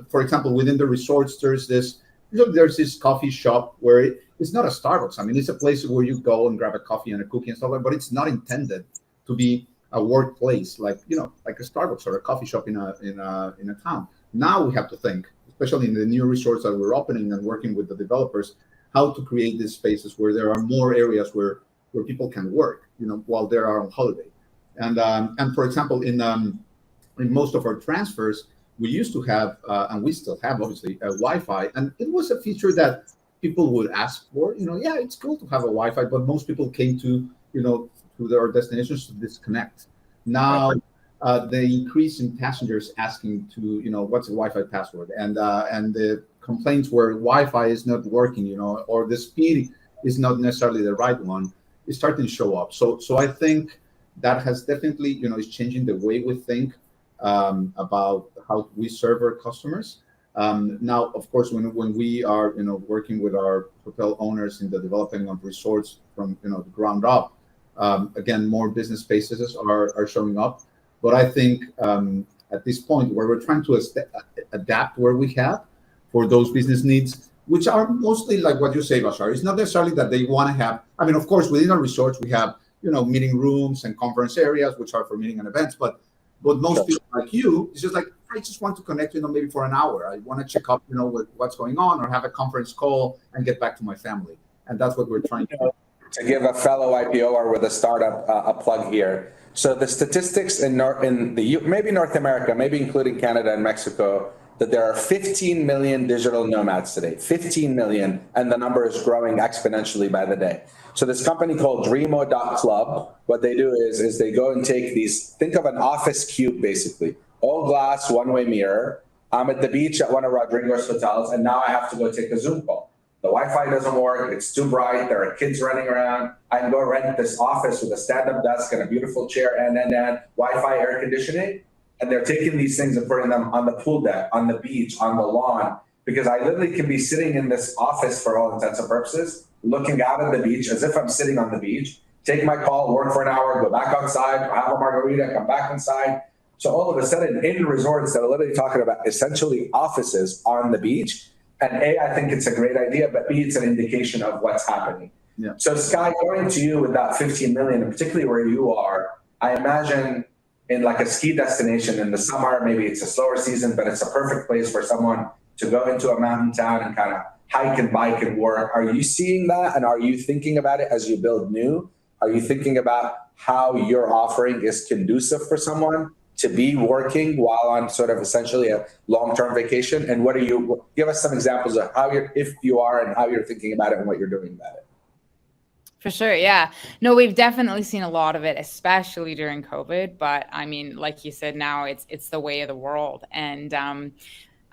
For example, within the resorts, there's this coffee shop where it's not a Starbucks. It's a place where you go and grab a coffee and a cookie and stuff like that, but it's not intended to be a workplace like a Starbucks or a coffee shop in a town. Now we have to think, especially in the new resorts that we're opening and working with the developers, how to create these spaces where there are more areas where people can work, while they are on holiday. And for example, in most of our transfers, we used to have, and we still have, obviously, a Wi-Fi, and it was a feature that people would ask for. Yeah, it's cool to have a Wi-Fi, but most people came to their destinations to disconnect. Now, the increase in passengers asking to, what's a Wi-Fi password, and the complaints where Wi-Fi is not working, or the speed is not necessarily the right one, is starting to show up. So I think that has definitely, is changing the way we think about how we serve our customers. Now, of course, when we are working with our hotel owners in the developing of resorts from the ground up, again, more business spaces are showing up. But I think at this point where we're trying to adapt where we have for those business needs, which are mostly like what you say, Bashar. It's not necessarily that they want to have. Of course, within our resorts we have meeting rooms and conference areas which are for meeting and events, but most people like you, it's just like, I just want to connect, maybe for an hour. I want to check up, with what's going on, or have a conference call and get back to my family. And that's what we're trying to do. To give a fellow YPO or with a startup a plug here. So the statistics maybe North America, maybe including Canada and Mexico, that there are 15 million digital nomads today, 15 million, and the number is growing exponentially by the day. So this company called Dreamo.club, what they do is they go and take think of an office cube, basically, all glass, one-way mirror. I'm at the beach at one of Rodrigo's hotels, and now I have to go take a Zoom call. The Wi-Fi doesn't work, it's too bright, there are kids running around. I can go rent this office with a stand-up desk and a beautiful chair and Wi-Fi, air conditioning. And they're taking these things and putting them on the pool deck, on the beach, on the lawn, because I literally can be sitting in this office for all intents and purposes, looking out at the beach as if I'm sitting on the beach, take my call, work for an hour, go back outside, have a margarita, come back inside. So all of a sudden, in resorts that are literally talking about essentially offices on the beach, and A, I think it's a great idea, but B, it's an indication of what's happening. Yeah. So Sky, going to you with that 15 million, and particularly where you are, I imagine in like a ski destination in the summer, maybe it's a slower season, but it's a perfect place for someone to go into a mountain town and kind of hike and bike and work. Are you seeing that? And are you thinking about it as you build new? Are you thinking about how your offering is conducive for someone to be working while on sort of essentially a long-term vacation? And give us some examples of if you are, and how you're thinking about it and what you're doing about it. For sure. Yeah. No, we've definitely seen a lot of it, especially during COVID. But like you said, now it's the way of the world. And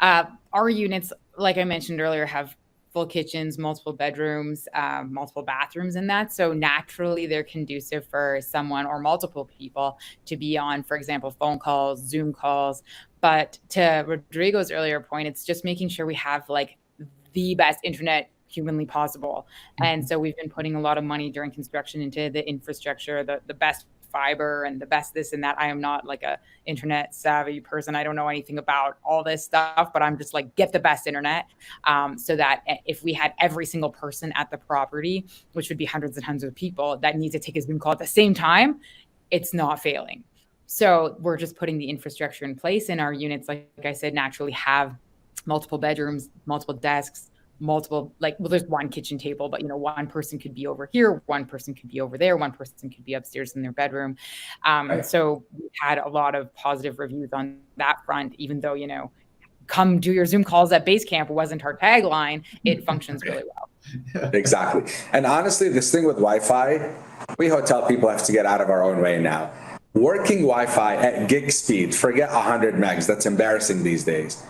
our units, like I mentioned earlier, have full kitchens, multiple bedrooms, multiple bathrooms in that. So naturally, they're conducive for someone or multiple people to be on, for example, phone calls, Zoom calls. But to Rodrigo's earlier point, it's just making sure we have like the best internet humanly possible. And so we've been putting a lot of money during construction into the infrastructure, the best fiber and the best this and that. I am not like a internet savvy person. I don't know anything about all this stuff, but I'm just like, get the best internet, so that if we had every single person at the property, which would be hundreds and hundreds of people that need to take a Zoom call at the same time, it's not failing. So we're just putting the infrastructure in place, and our units, like I said, naturally have multiple bedrooms, multiple desks, multiple, like, well, there's one kitchen table, but, you know, one person could be over here, one person could be over there, one person could be upstairs in their bedroom. So we had a lot of positive reviews on that front, even though, you know, come do your Zoom calls at Basecamp wasn't our tagline. It functions really well. Exactly. And honestly, this thing with Wi-Fi, we hotel people have to get out of our own way now. Working Wi-Fi at gig speed, forget 100 megs. That's embarrassing these days.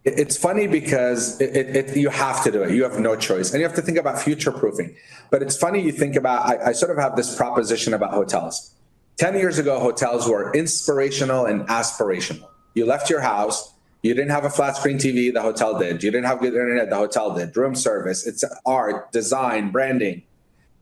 It's funny because you have to do it. You have no choice. And you have to think about future proofing. But it's funny, you think about, I sort of have this proposition about hotels. 10 years ago, hotels were inspirational and aspirational. You left your house, you didn't have a flat screen TV, the hotel did. You didn't have good internet, the hotel did. Room service, it's art, design, branding.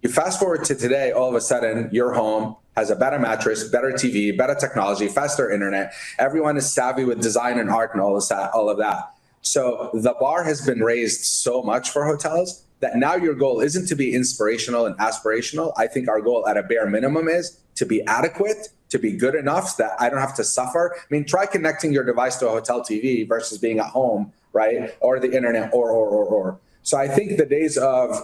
You fast forward to today, all of a sudden, your home has a better mattress, better TV, better technology, faster internet. Everyone is savvy with design and art and all of that. So the bar has been raised so much for hotels that now your goal isn't to be inspirational and aspirational. I think our goal at a bare minimum is to be adequate, to be good enough so that I don't have to suffer. I mean, try connecting your device to a hotel TV versus being at home, right? Or the internet, or. So I think the days of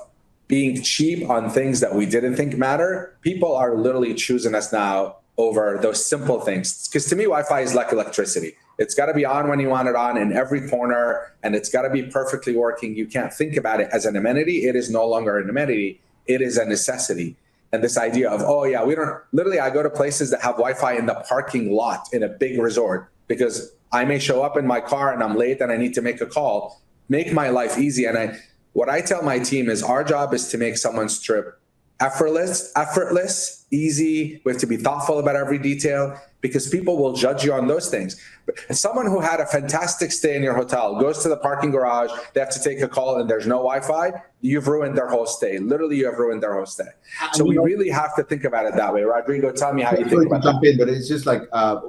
being cheap on things that we didn't think matter, people are literally choosing us now over those simple things. Because to me, Wi-Fi is like electricity. It's got to be on when you want it on in every corner, and it's got to be perfectly working. You can't think about it as an amenity. It is no longer an amenity. It is a necessity. And this idea of, oh yeah, we don't, literally I go to places that have Wi-Fi in the parking lot in a big resort because I may show up in my car and I'm late and I need to make a call. Make my life easy. And what I tell my team is our job is to make someone's trip effortless, easy. We have to be thoughtful about every detail because people will judge you on those things. But someone who had a fantastic stay in your hotel goes to the parking garage, they have to take a call and there's no Wi-Fi, you've ruined their whole stay. Literally, you have ruined their whole stay. So we really have to think about it that way. Rodrigo, tell me how you think about jump in, but it's just like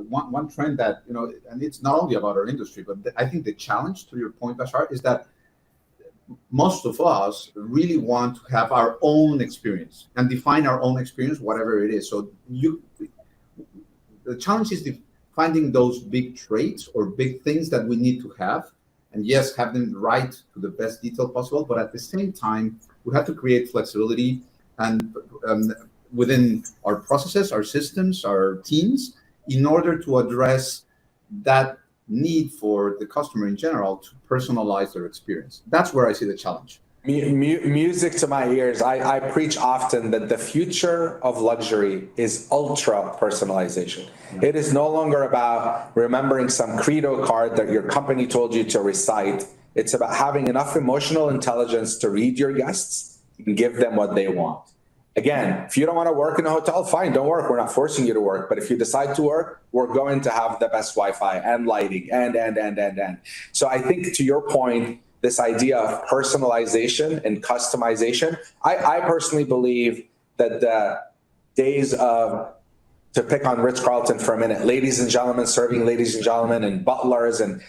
one trend that, you know, and it's not only about our industry, but I think the challenge, to your point, Bashar, is that most of us really want to have our own experience and define our own experience, whatever it is. So the challenge is finding those big traits or big things that we need to have, and yes, have them right to the best detail possible. But at the same time, we have to create flexibility and within our processes, our systems, our teams, in order to address that need for the customer in general to personalize their experience. That's where I see the challenge. Music to my ears. I preach often that the future of luxury is ultra personalization. It is no longer about remembering some credo card that your company told you to recite. It's about having enough emotional intelligence to read your guests and give them what they want. Again, if you don't want to work in a hotel, fine, don't work. We're not forcing you to work. But if you decide to work, we're going to have the best Wi-Fi and lighting and. So I think to your point, this idea of personalization and customization, I personally believe that the days of, to pick on Ritz-Carlton for a minute, ladies and gentlemen serving ladies and gentlemen and butlers and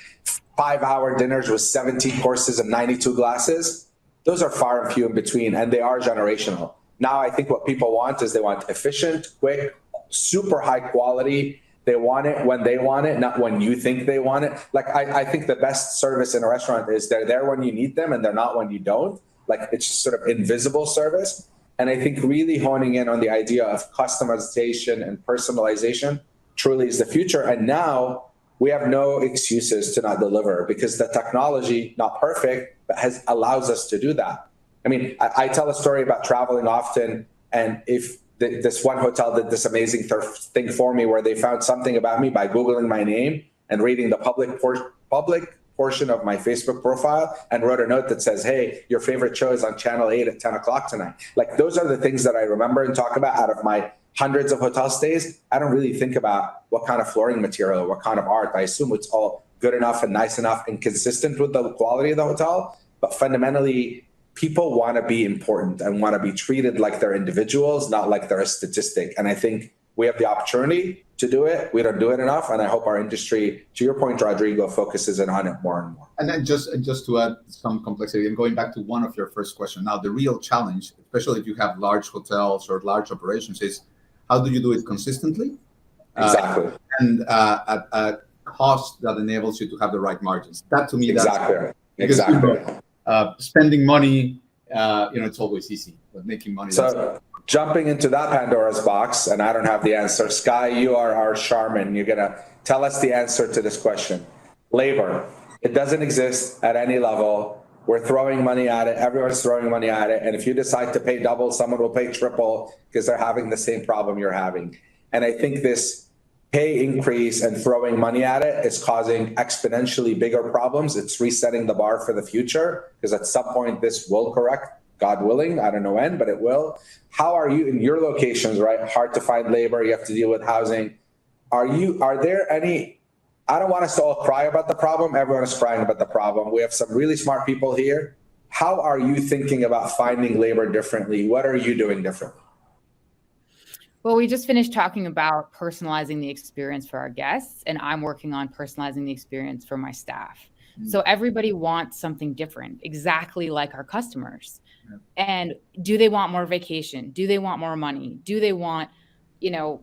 5-hour dinners with 17 courses and 92 glasses, those are far and few in between, and they are generational. Now, I think what people want is they want efficient, quick, super high quality. They want it when they want it, not when you think they want it. Like, I think the best service in a restaurant is they're there when you need them and they're not when you don't. Like, it's just sort of invisible service. And I think really honing in on the idea of customization and personalization truly is the future. And now we have no excuses to not deliver because the technology, not perfect, but allows us to do that. I mean, I tell a story about traveling often, and if this one hotel did this amazing thing for me where they found something about me by Googling my name and reading the public portion of my Facebook profile and wrote a note that says, hey, your favorite show is on Channel 8 at 10 o'clock tonight. Like, those are the things that I remember and talk about out of my hundreds of hotel stays. I don't really think about what kind of flooring material, what kind of art. I assume it's all good enough and nice enough and consistent with the quality of the hotel. But fundamentally, people want to be important and want to be treated like they're individuals, not like they're a statistic. And I think we have the opportunity to do it. We don't do it enough. And I hope our industry, to your point, Rodrigo, focuses in on it more and more. And then just to add some complexity, and going back to one of your first questions, now the real challenge, especially if you have large hotels or large operations, is how do you do it consistently? Exactly. And at a cost that enables you to have the right margins. That to me, Exactly. Spending money, it's always easy, but making money. So jumping into that Pandora's box, and I don't have the answer. Sky, you are our shaman. You're gonna tell us the answer to this question. Labor, it doesn't exist at any level. We're throwing money at it. Everyone's throwing money at it. And if you decide to pay double, someone will pay triple because they're having the same problem you're having. And I think this pay increase and throwing money at it is causing exponentially bigger problems. It's resetting the bar for the future because at some point this will correct, God willing. I don't know when, but it will. How are you in your locations, right? Hard to find labor. You have to deal with housing. Are there any, I don't want us to all cry about the problem. Everyone is crying about the problem. We have some really smart people here. How are you thinking about finding labor differently? What are you doing differently? Well, we just finished talking about personalizing the experience for our guests, and I'm working on personalizing the experience for my staff. So everybody wants something different, exactly like our customers. Yeah. And do they want more vacation? Do they want more money? Do they want,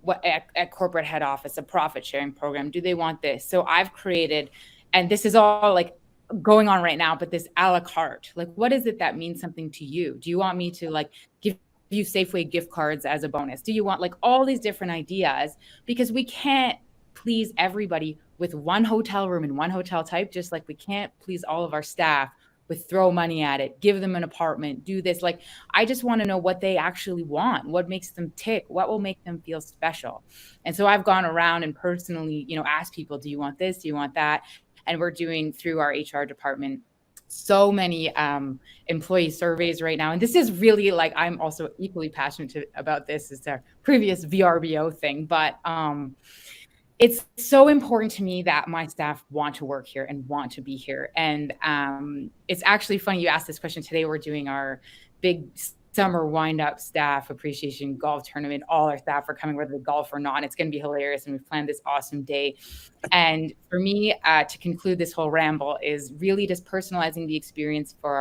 what at corporate head office, a profit sharing program? Do they want this? So I've created, and this is all like going on right now, but this a la carte, like, what is it that means something to you? Do you want me to give you Safeway gift cards as a bonus? Do you want all these different ideas? Because we can't please everybody with one hotel room and one hotel type, just like we can't please all of our staff with throw money at it, give them an apartment, do this. I just want to know what they actually want, what makes them tick, what will make them feel special. And so I've gone around and personally, asked people, do you want this? Do you want that? And we're doing through our HR department so many employee surveys right now. And this is really I'm also equally passionate about this as our previous VRBO thing, but it's so important to me that my staff want to work here and want to be here. And it's actually funny you asked this question. Today we're doing our big summer wind-up staff appreciation golf tournament. All our staff are coming, whether they golf or not. It's going to be hilarious, and we've planned this awesome day. And for me, to conclude this whole ramble, is really just personalizing the experience for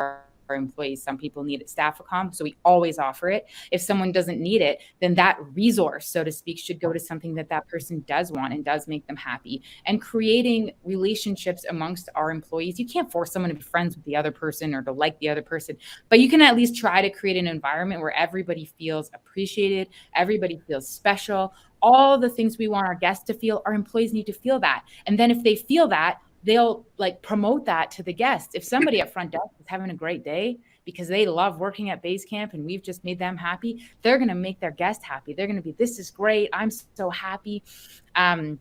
our employees. Some people need it staff accom, so we always offer it. If someone doesn't need it, then that resource, so to speak, should go to something that person does want and does make them happy. And creating relationships amongst our employees. You can't force someone to be friends with the other person or to like the other person, but you can at least try to create an environment where everybody feels appreciated, everybody feels special. All the things we want our guests to feel, our employees need to feel that. And then if they feel that, they'll promote that to the guests. If somebody at front desk is having a great day because they love working at Basecamp and we've just made them happy, they're going to make their guest happy. They're going to be, this is great. I'm so happy. And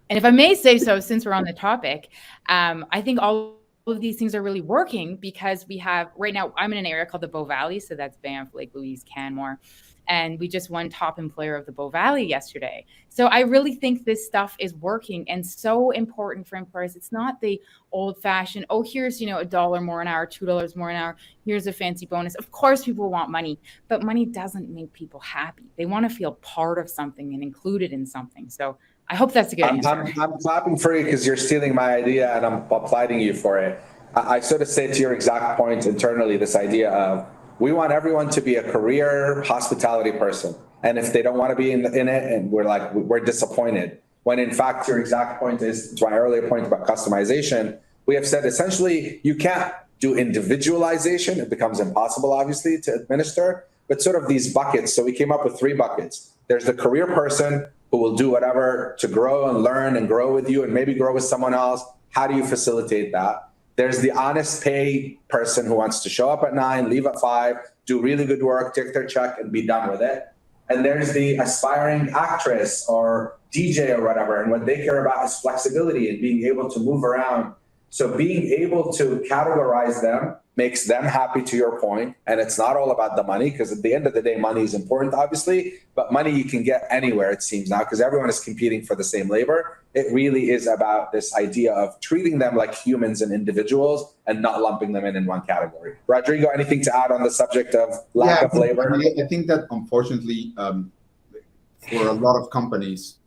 if I may say so, since we're on the topic, I think all of these things are really working because we have right now, I'm in an area called the Bow Valley. So that's Banff, Lake Louise, Canmore. And we just won top employer of the Bow Valley yesterday. So I really think this stuff is working and so important for employers. It's not the old fashioned, here's, $1 more an hour, $2 more an hour. Here's a fancy bonus. Of course, people want money, but money doesn't make people happy. They want to feel part of something and included in something. So I hope that's a good answer. I'm clapping for you because you're stealing my idea and I'm applauding you for it. I sort of say to your exact point internally, this idea of, we want everyone to be a career hospitality person. And if they don't want to be in it, and we're disappointed. When in fact, your exact point is, to my earlier point about customization, we have said essentially you can't do individualization. It becomes impossible, obviously, to administer, but sort of these buckets. So we came up with 3 buckets. There's the career person who will do whatever to grow and learn and grow with you and maybe grow with someone else. How do you facilitate that? There's the honest pay person who wants to show up at 9, leave at 5, do really good work, take their check and be done with it. And there's the aspiring actress or DJ or whatever. And what they care about is flexibility and being able to move around. So being able to categorize them makes them happy, to your point. And it's not all about the money, because at the end of the day, money is important, obviously, but money you can get anywhere, it seems now, because everyone is competing for the same labor. It really is about this idea of treating them like humans and individuals and not lumping them in one category. Rodrigo, anything to add on the subject of lack of labor? I think that unfortunately, for a lot of companies,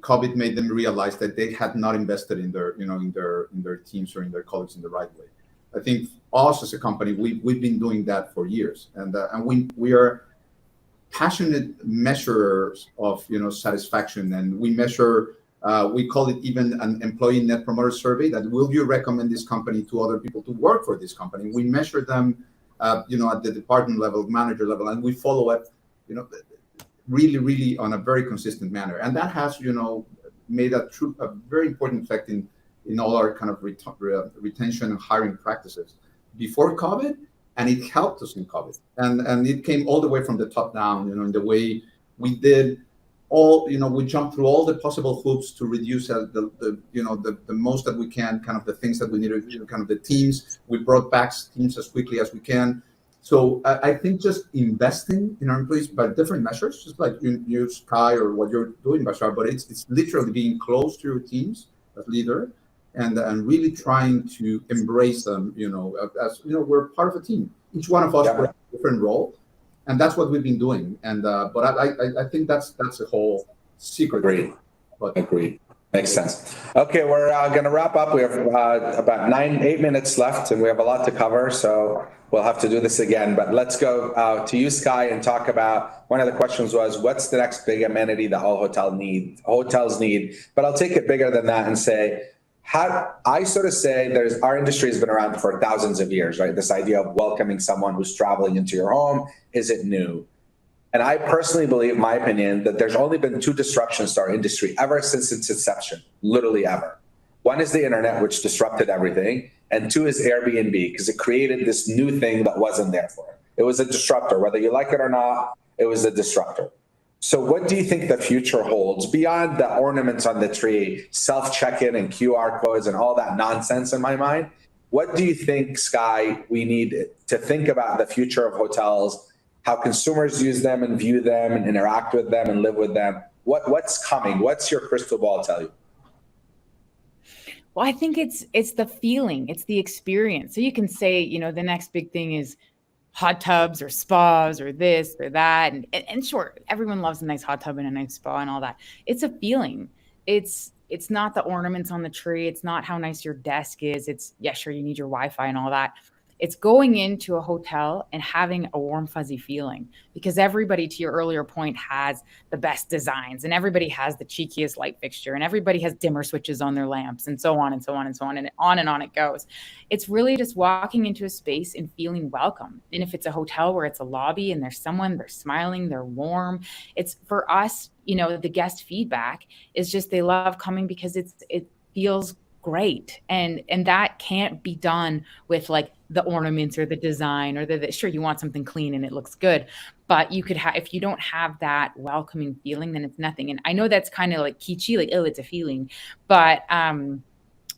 COVID made them realize that they had not invested in their, in their teams or in their colleagues in the right way. I think us as a company, we've been doing that for years, and we are passionate measurers of satisfaction, and we measure. We call it even an employee net promoter survey. That will you recommend this company to other people to work for this company? We measure them, at the department level, manager level, and we follow up, really on a very consistent manner, and that has made a very important effect in all our kind of retention and hiring practices before COVID, and it helped us in COVID, and it came all the way from the top down, in the way we did all, we jumped through all the possible hoops to reduce the most that we can, kind of the things that we needed, kind of the teams. We brought back teams as quickly as we can. So I think just investing in our employees by different measures, just like you Sky, or what you're doing, Bashar, but it's literally being close to your teams as leader, and really trying to embrace them, as we're part of a team. Each one of us plays a different role, and that's what we've been doing. And but I think that's a whole secret. Agreed. Makes sense. Okay, we're going to wrap up. We have about 8 minutes left, and we have a lot to cover, so we'll have to do this again. But let's go to you, Sky, and talk about, one of the questions was, what's the next big amenity that all hotels need? But I'll take it bigger than that and say, I sort of say our industry has been around for thousands of years, right? This idea of welcoming someone who's traveling into your home isn't new. And I personally believe, my opinion, that there's only been 2 disruptions to our industry ever since its inception, literally ever. One is the internet, which disrupted everything. And 2 is Airbnb, because it created this new thing that wasn't there for it. It was a disruptor, whether you like it or not, it was a disruptor. So what do you think the future holds beyond the ornaments on the tree, self-check-in and QR codes and all that nonsense in my mind? What do you think, Sky, we need to think about the future of hotels, how consumers use them and view them and interact with them and live with them? What's coming? What's your crystal ball tell you? Well, I think it's the feeling, it's the experience. So you can say, the next big thing is hot tubs or spas or this or that. And sure, everyone loves a nice hot tub and a nice spa and all that. It's a feeling. It's not the ornaments on the tree. It's not how nice your desk is. It's, yeah, sure, you need your Wi-Fi and all that. It's going into a hotel and having a warm, fuzzy feeling, because everybody, to your earlier point, has the best designs, and everybody has the cheekiest light fixture, and everybody has dimmer switches on their lamps, and so on and so on and so on, and on it goes. It's really just walking into a space and feeling welcome. And if it's a hotel where it's a lobby and there's someone, they're smiling, they're warm. It's, for us, the guest feedback is just they love coming because it feels great. And that can't be done with like the ornaments or the design or sure, you want something clean and it looks good, but you could have, if you don't have that welcoming feeling, then it's nothing. And I know that's kind of like kitschy, like, oh, it's a feeling, but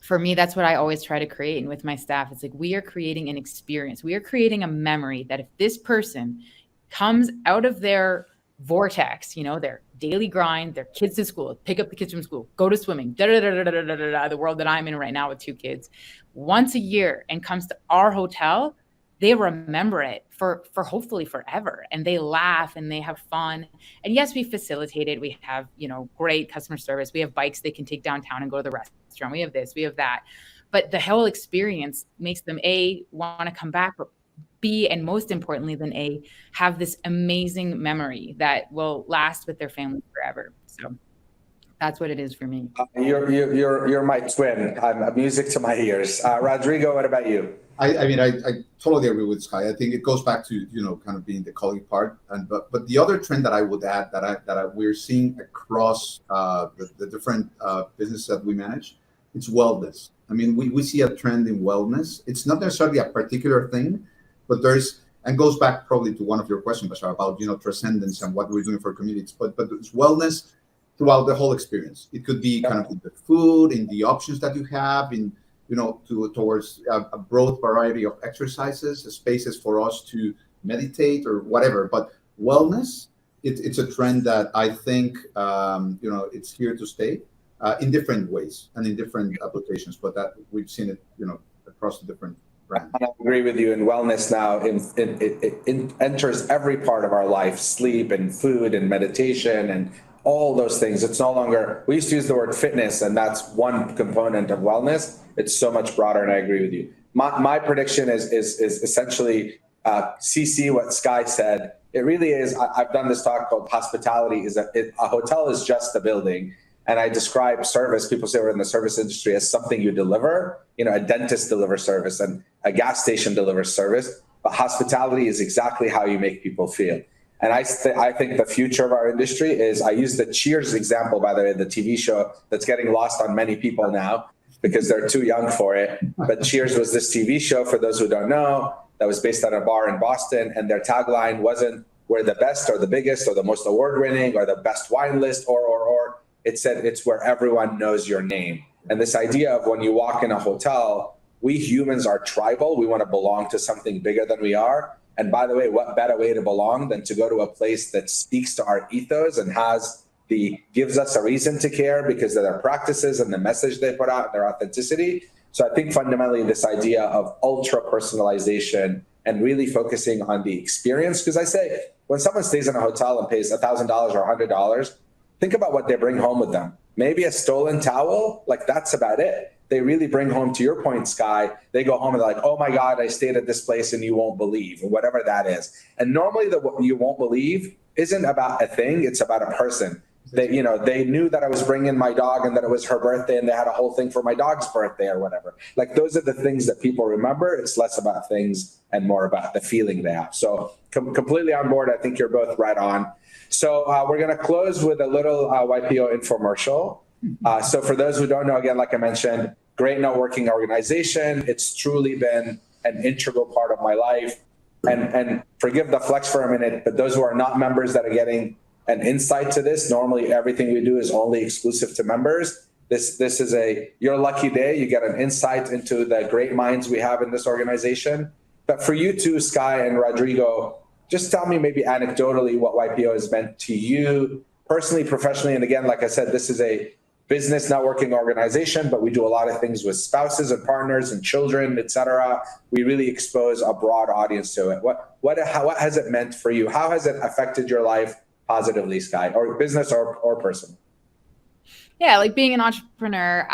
for me, that's what I always try to create. And with my staff, it's like, we are creating an experience. We are creating a memory that if this person comes out of their vortex, their daily grind, their kids to school, pick up the kids from school, go to swimming, the world that I'm in right now with 2 kids, once a year, and comes to our hotel, they remember it for hopefully forever. And they laugh and they have fun. And yes, we facilitate it. We have, great customer service. We have bikes they can take downtown and go to the restaurant. We have this, we have that. But the whole experience makes them want to come back, but B, and most importantly than A, have this amazing memory that will last with their family forever. So that's what it is for me. You're my twin. I'm music to my ears. Rodrigo, what about you? I mean, I totally agree with Sky. I think it goes back to kind of being the colleague part, but the other trend that I would add that we're seeing across the different businesses that we manage, it's wellness. I mean, we see a trend in wellness. It's not necessarily a particular thing, but and goes back probably to one of your questions, Bashar, about transcendence and what we're doing for communities. But it's wellness throughout the whole experience. It could be kind of in the food, in the options that you have, in towards a broad variety of exercises, spaces for us to meditate or whatever. But wellness, it's a trend that I think it's here to stay in different ways and in different applications. But that we've seen it, across the different brands. I agree with you. And wellness now it enters every part of our life: sleep and food and meditation and all those things. It's no longer, we used to use the word fitness, and that's one component of wellness. It's so much broader, and I agree with you. My prediction is essentially CC what Sky said. It really is. I've done this talk called Hospitality is a hotel is just a building. And I describe service, people say we're in the service industry, as something you deliver. A dentist delivers service and a gas station delivers service. But hospitality is exactly how you make people feel. And I think the future of our industry is, I use the Cheers example, by the way, the TV show that's getting lost on many people now because they're too young for it. But Cheers was this TV show, for those who don't know, that was based on a bar in Boston. And their tagline wasn't, we're the best or the biggest or the most award-winning or the best wine list or. It said, it's where everyone knows your name. And this idea of when you walk in a hotel, we humans are tribal. We want to belong to something bigger than we are. And by the way, what better way to belong than to go to a place that speaks to our ethos and gives us a reason to care because of their practices and the message they put out, their authenticity. So I think fundamentally this idea of ultra personalization and really focusing on the experience, because I say, when someone stays in a hotel and pays $1,000 or $100, think about what they bring home with them. Maybe a stolen towel, that's about it. They really bring home, to your point, Sky, they go home and they're like, oh my God, I stayed at this place and you won't believe, or whatever that is. And normally what you won't believe isn't about a thing, it's about a person. They knew that I was bringing my dog and that it was her birthday and they had a whole thing for my dog's birthday or whatever. Those are the things that people remember. It's less about things and more about the feeling they have. So completely on board. I think you're both right on. So we're going to close with a little YPO infomercial. So for those who don't know, again, like I mentioned, great networking organization. It's truly been an integral part of my life. And forgive the flex for a minute, but those who are not members that are getting an insight to this, normally everything we do is only exclusive to members. This is your lucky day. You get an insight into the great minds we have in this organization. But for you two, Sky and Rodrigo, just tell me maybe anecdotally what YPO has meant to you personally, professionally. And again, like I said, this is a business networking organization, but we do a lot of things with spouses and partners and children, et cetera. We really expose a broad audience to it. What has it meant for you? How has it affected your life positively, Sky, or business or personal? Yeah, being an entrepreneur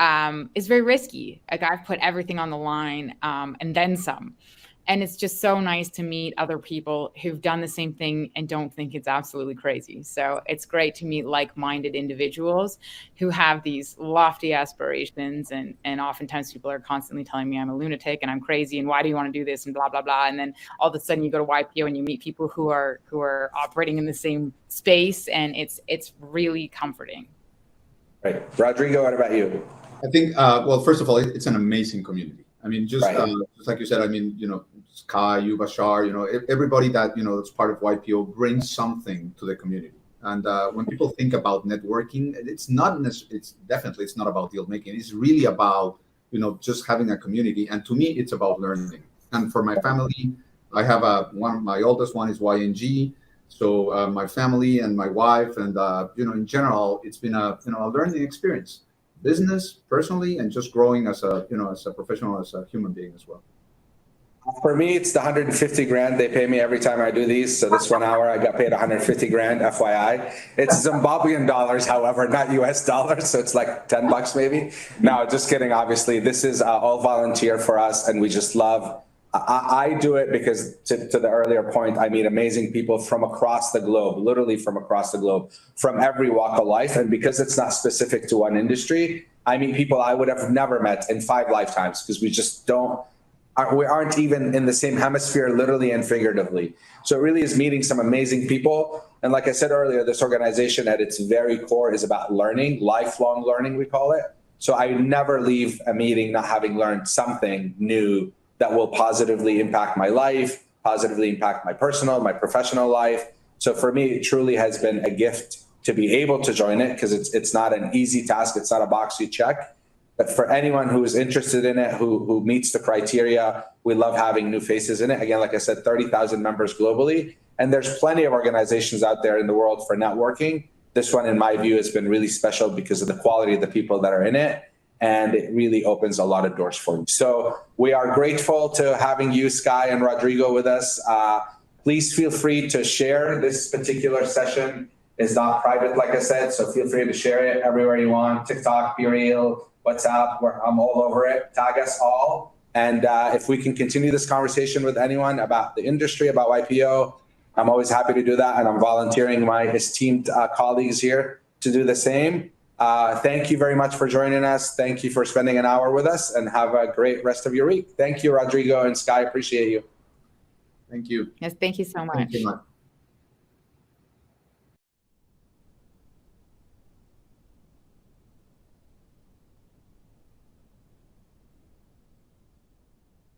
is very risky. I've put everything on the line and then some. And it's just so nice to meet other people who've done the same thing and don't think it's absolutely crazy. So it's great to meet like-minded individuals who have these lofty aspirations. And oftentimes people are constantly telling me I'm a lunatic and I'm crazy and why do you want to do this and blah, blah, blah. And then all of a sudden you go to YPO and you meet people who are operating in the same space, and it's really comforting. Right. Rodrigo, what about you? I think, well, first of all, it's an amazing community. I mean, just like you said, I mean, Sky, you, Bashar, everybody that, that's part of YPO brings something to the community. And when people think about networking, it's definitely not about deal making. It's really about, just having a community. And to me, it's about learning. And for my family, I have my oldest one is YNG. So my family and my wife and, in general, it's been a learning experience. Business, personally, and just growing as a professional, as a human being as well. For me, it's the 150 grand they pay me every time I do these. So this 1 hour, I got paid 150 grand, FYI. It's Zimbabwean dollars, however, not US dollars. So it's like 10 bucks maybe. No, just kidding. Obviously, this is all volunteer for us. And we just love, I do it because to the earlier point, I meet amazing people from across the globe, literally from across the globe, from every walk of life. And because it's not specific to one industry, I meet people I would have never met in 5 lifetimes because we aren't even in the same hemisphere, literally and figuratively. So it really is meeting some amazing people. And like I said earlier, this organization at its very core is about learning, lifelong learning, we call it. So I never leave a meeting not having learned something new that will positively impact my life, positively impact my personal, my professional life. So for me, it truly has been a gift to be able to join it because it's not an easy task. It's not a box you check. But for anyone who is interested in it, who meets the criteria, we love having new faces in it. Again, like I said, 30,000 members globally. And there's plenty of organizations out there in the world for networking. This one, in my view, has been really special because of the quality of the people that are in it. And it really opens a lot of doors for you. So we are grateful to having you, Sky and Rodrigo, with us. Please feel free to share. This particular session is not private, like I said, so feel free to share it everywhere you want. TikTok, BeReal, WhatsApp, I'm all over it. Tag us all. And if we can continue this conversation with anyone about the industry, about YPO, I'm always happy to do that. And I'm volunteering my esteemed colleagues here to do the same. Thank you very much for joining us. Thank you for spending an hour with us, and have a great rest of your week. Thank you, Rodrigo and Sky. Appreciate you. Thank you. Yes, thank you so much. Thank you much.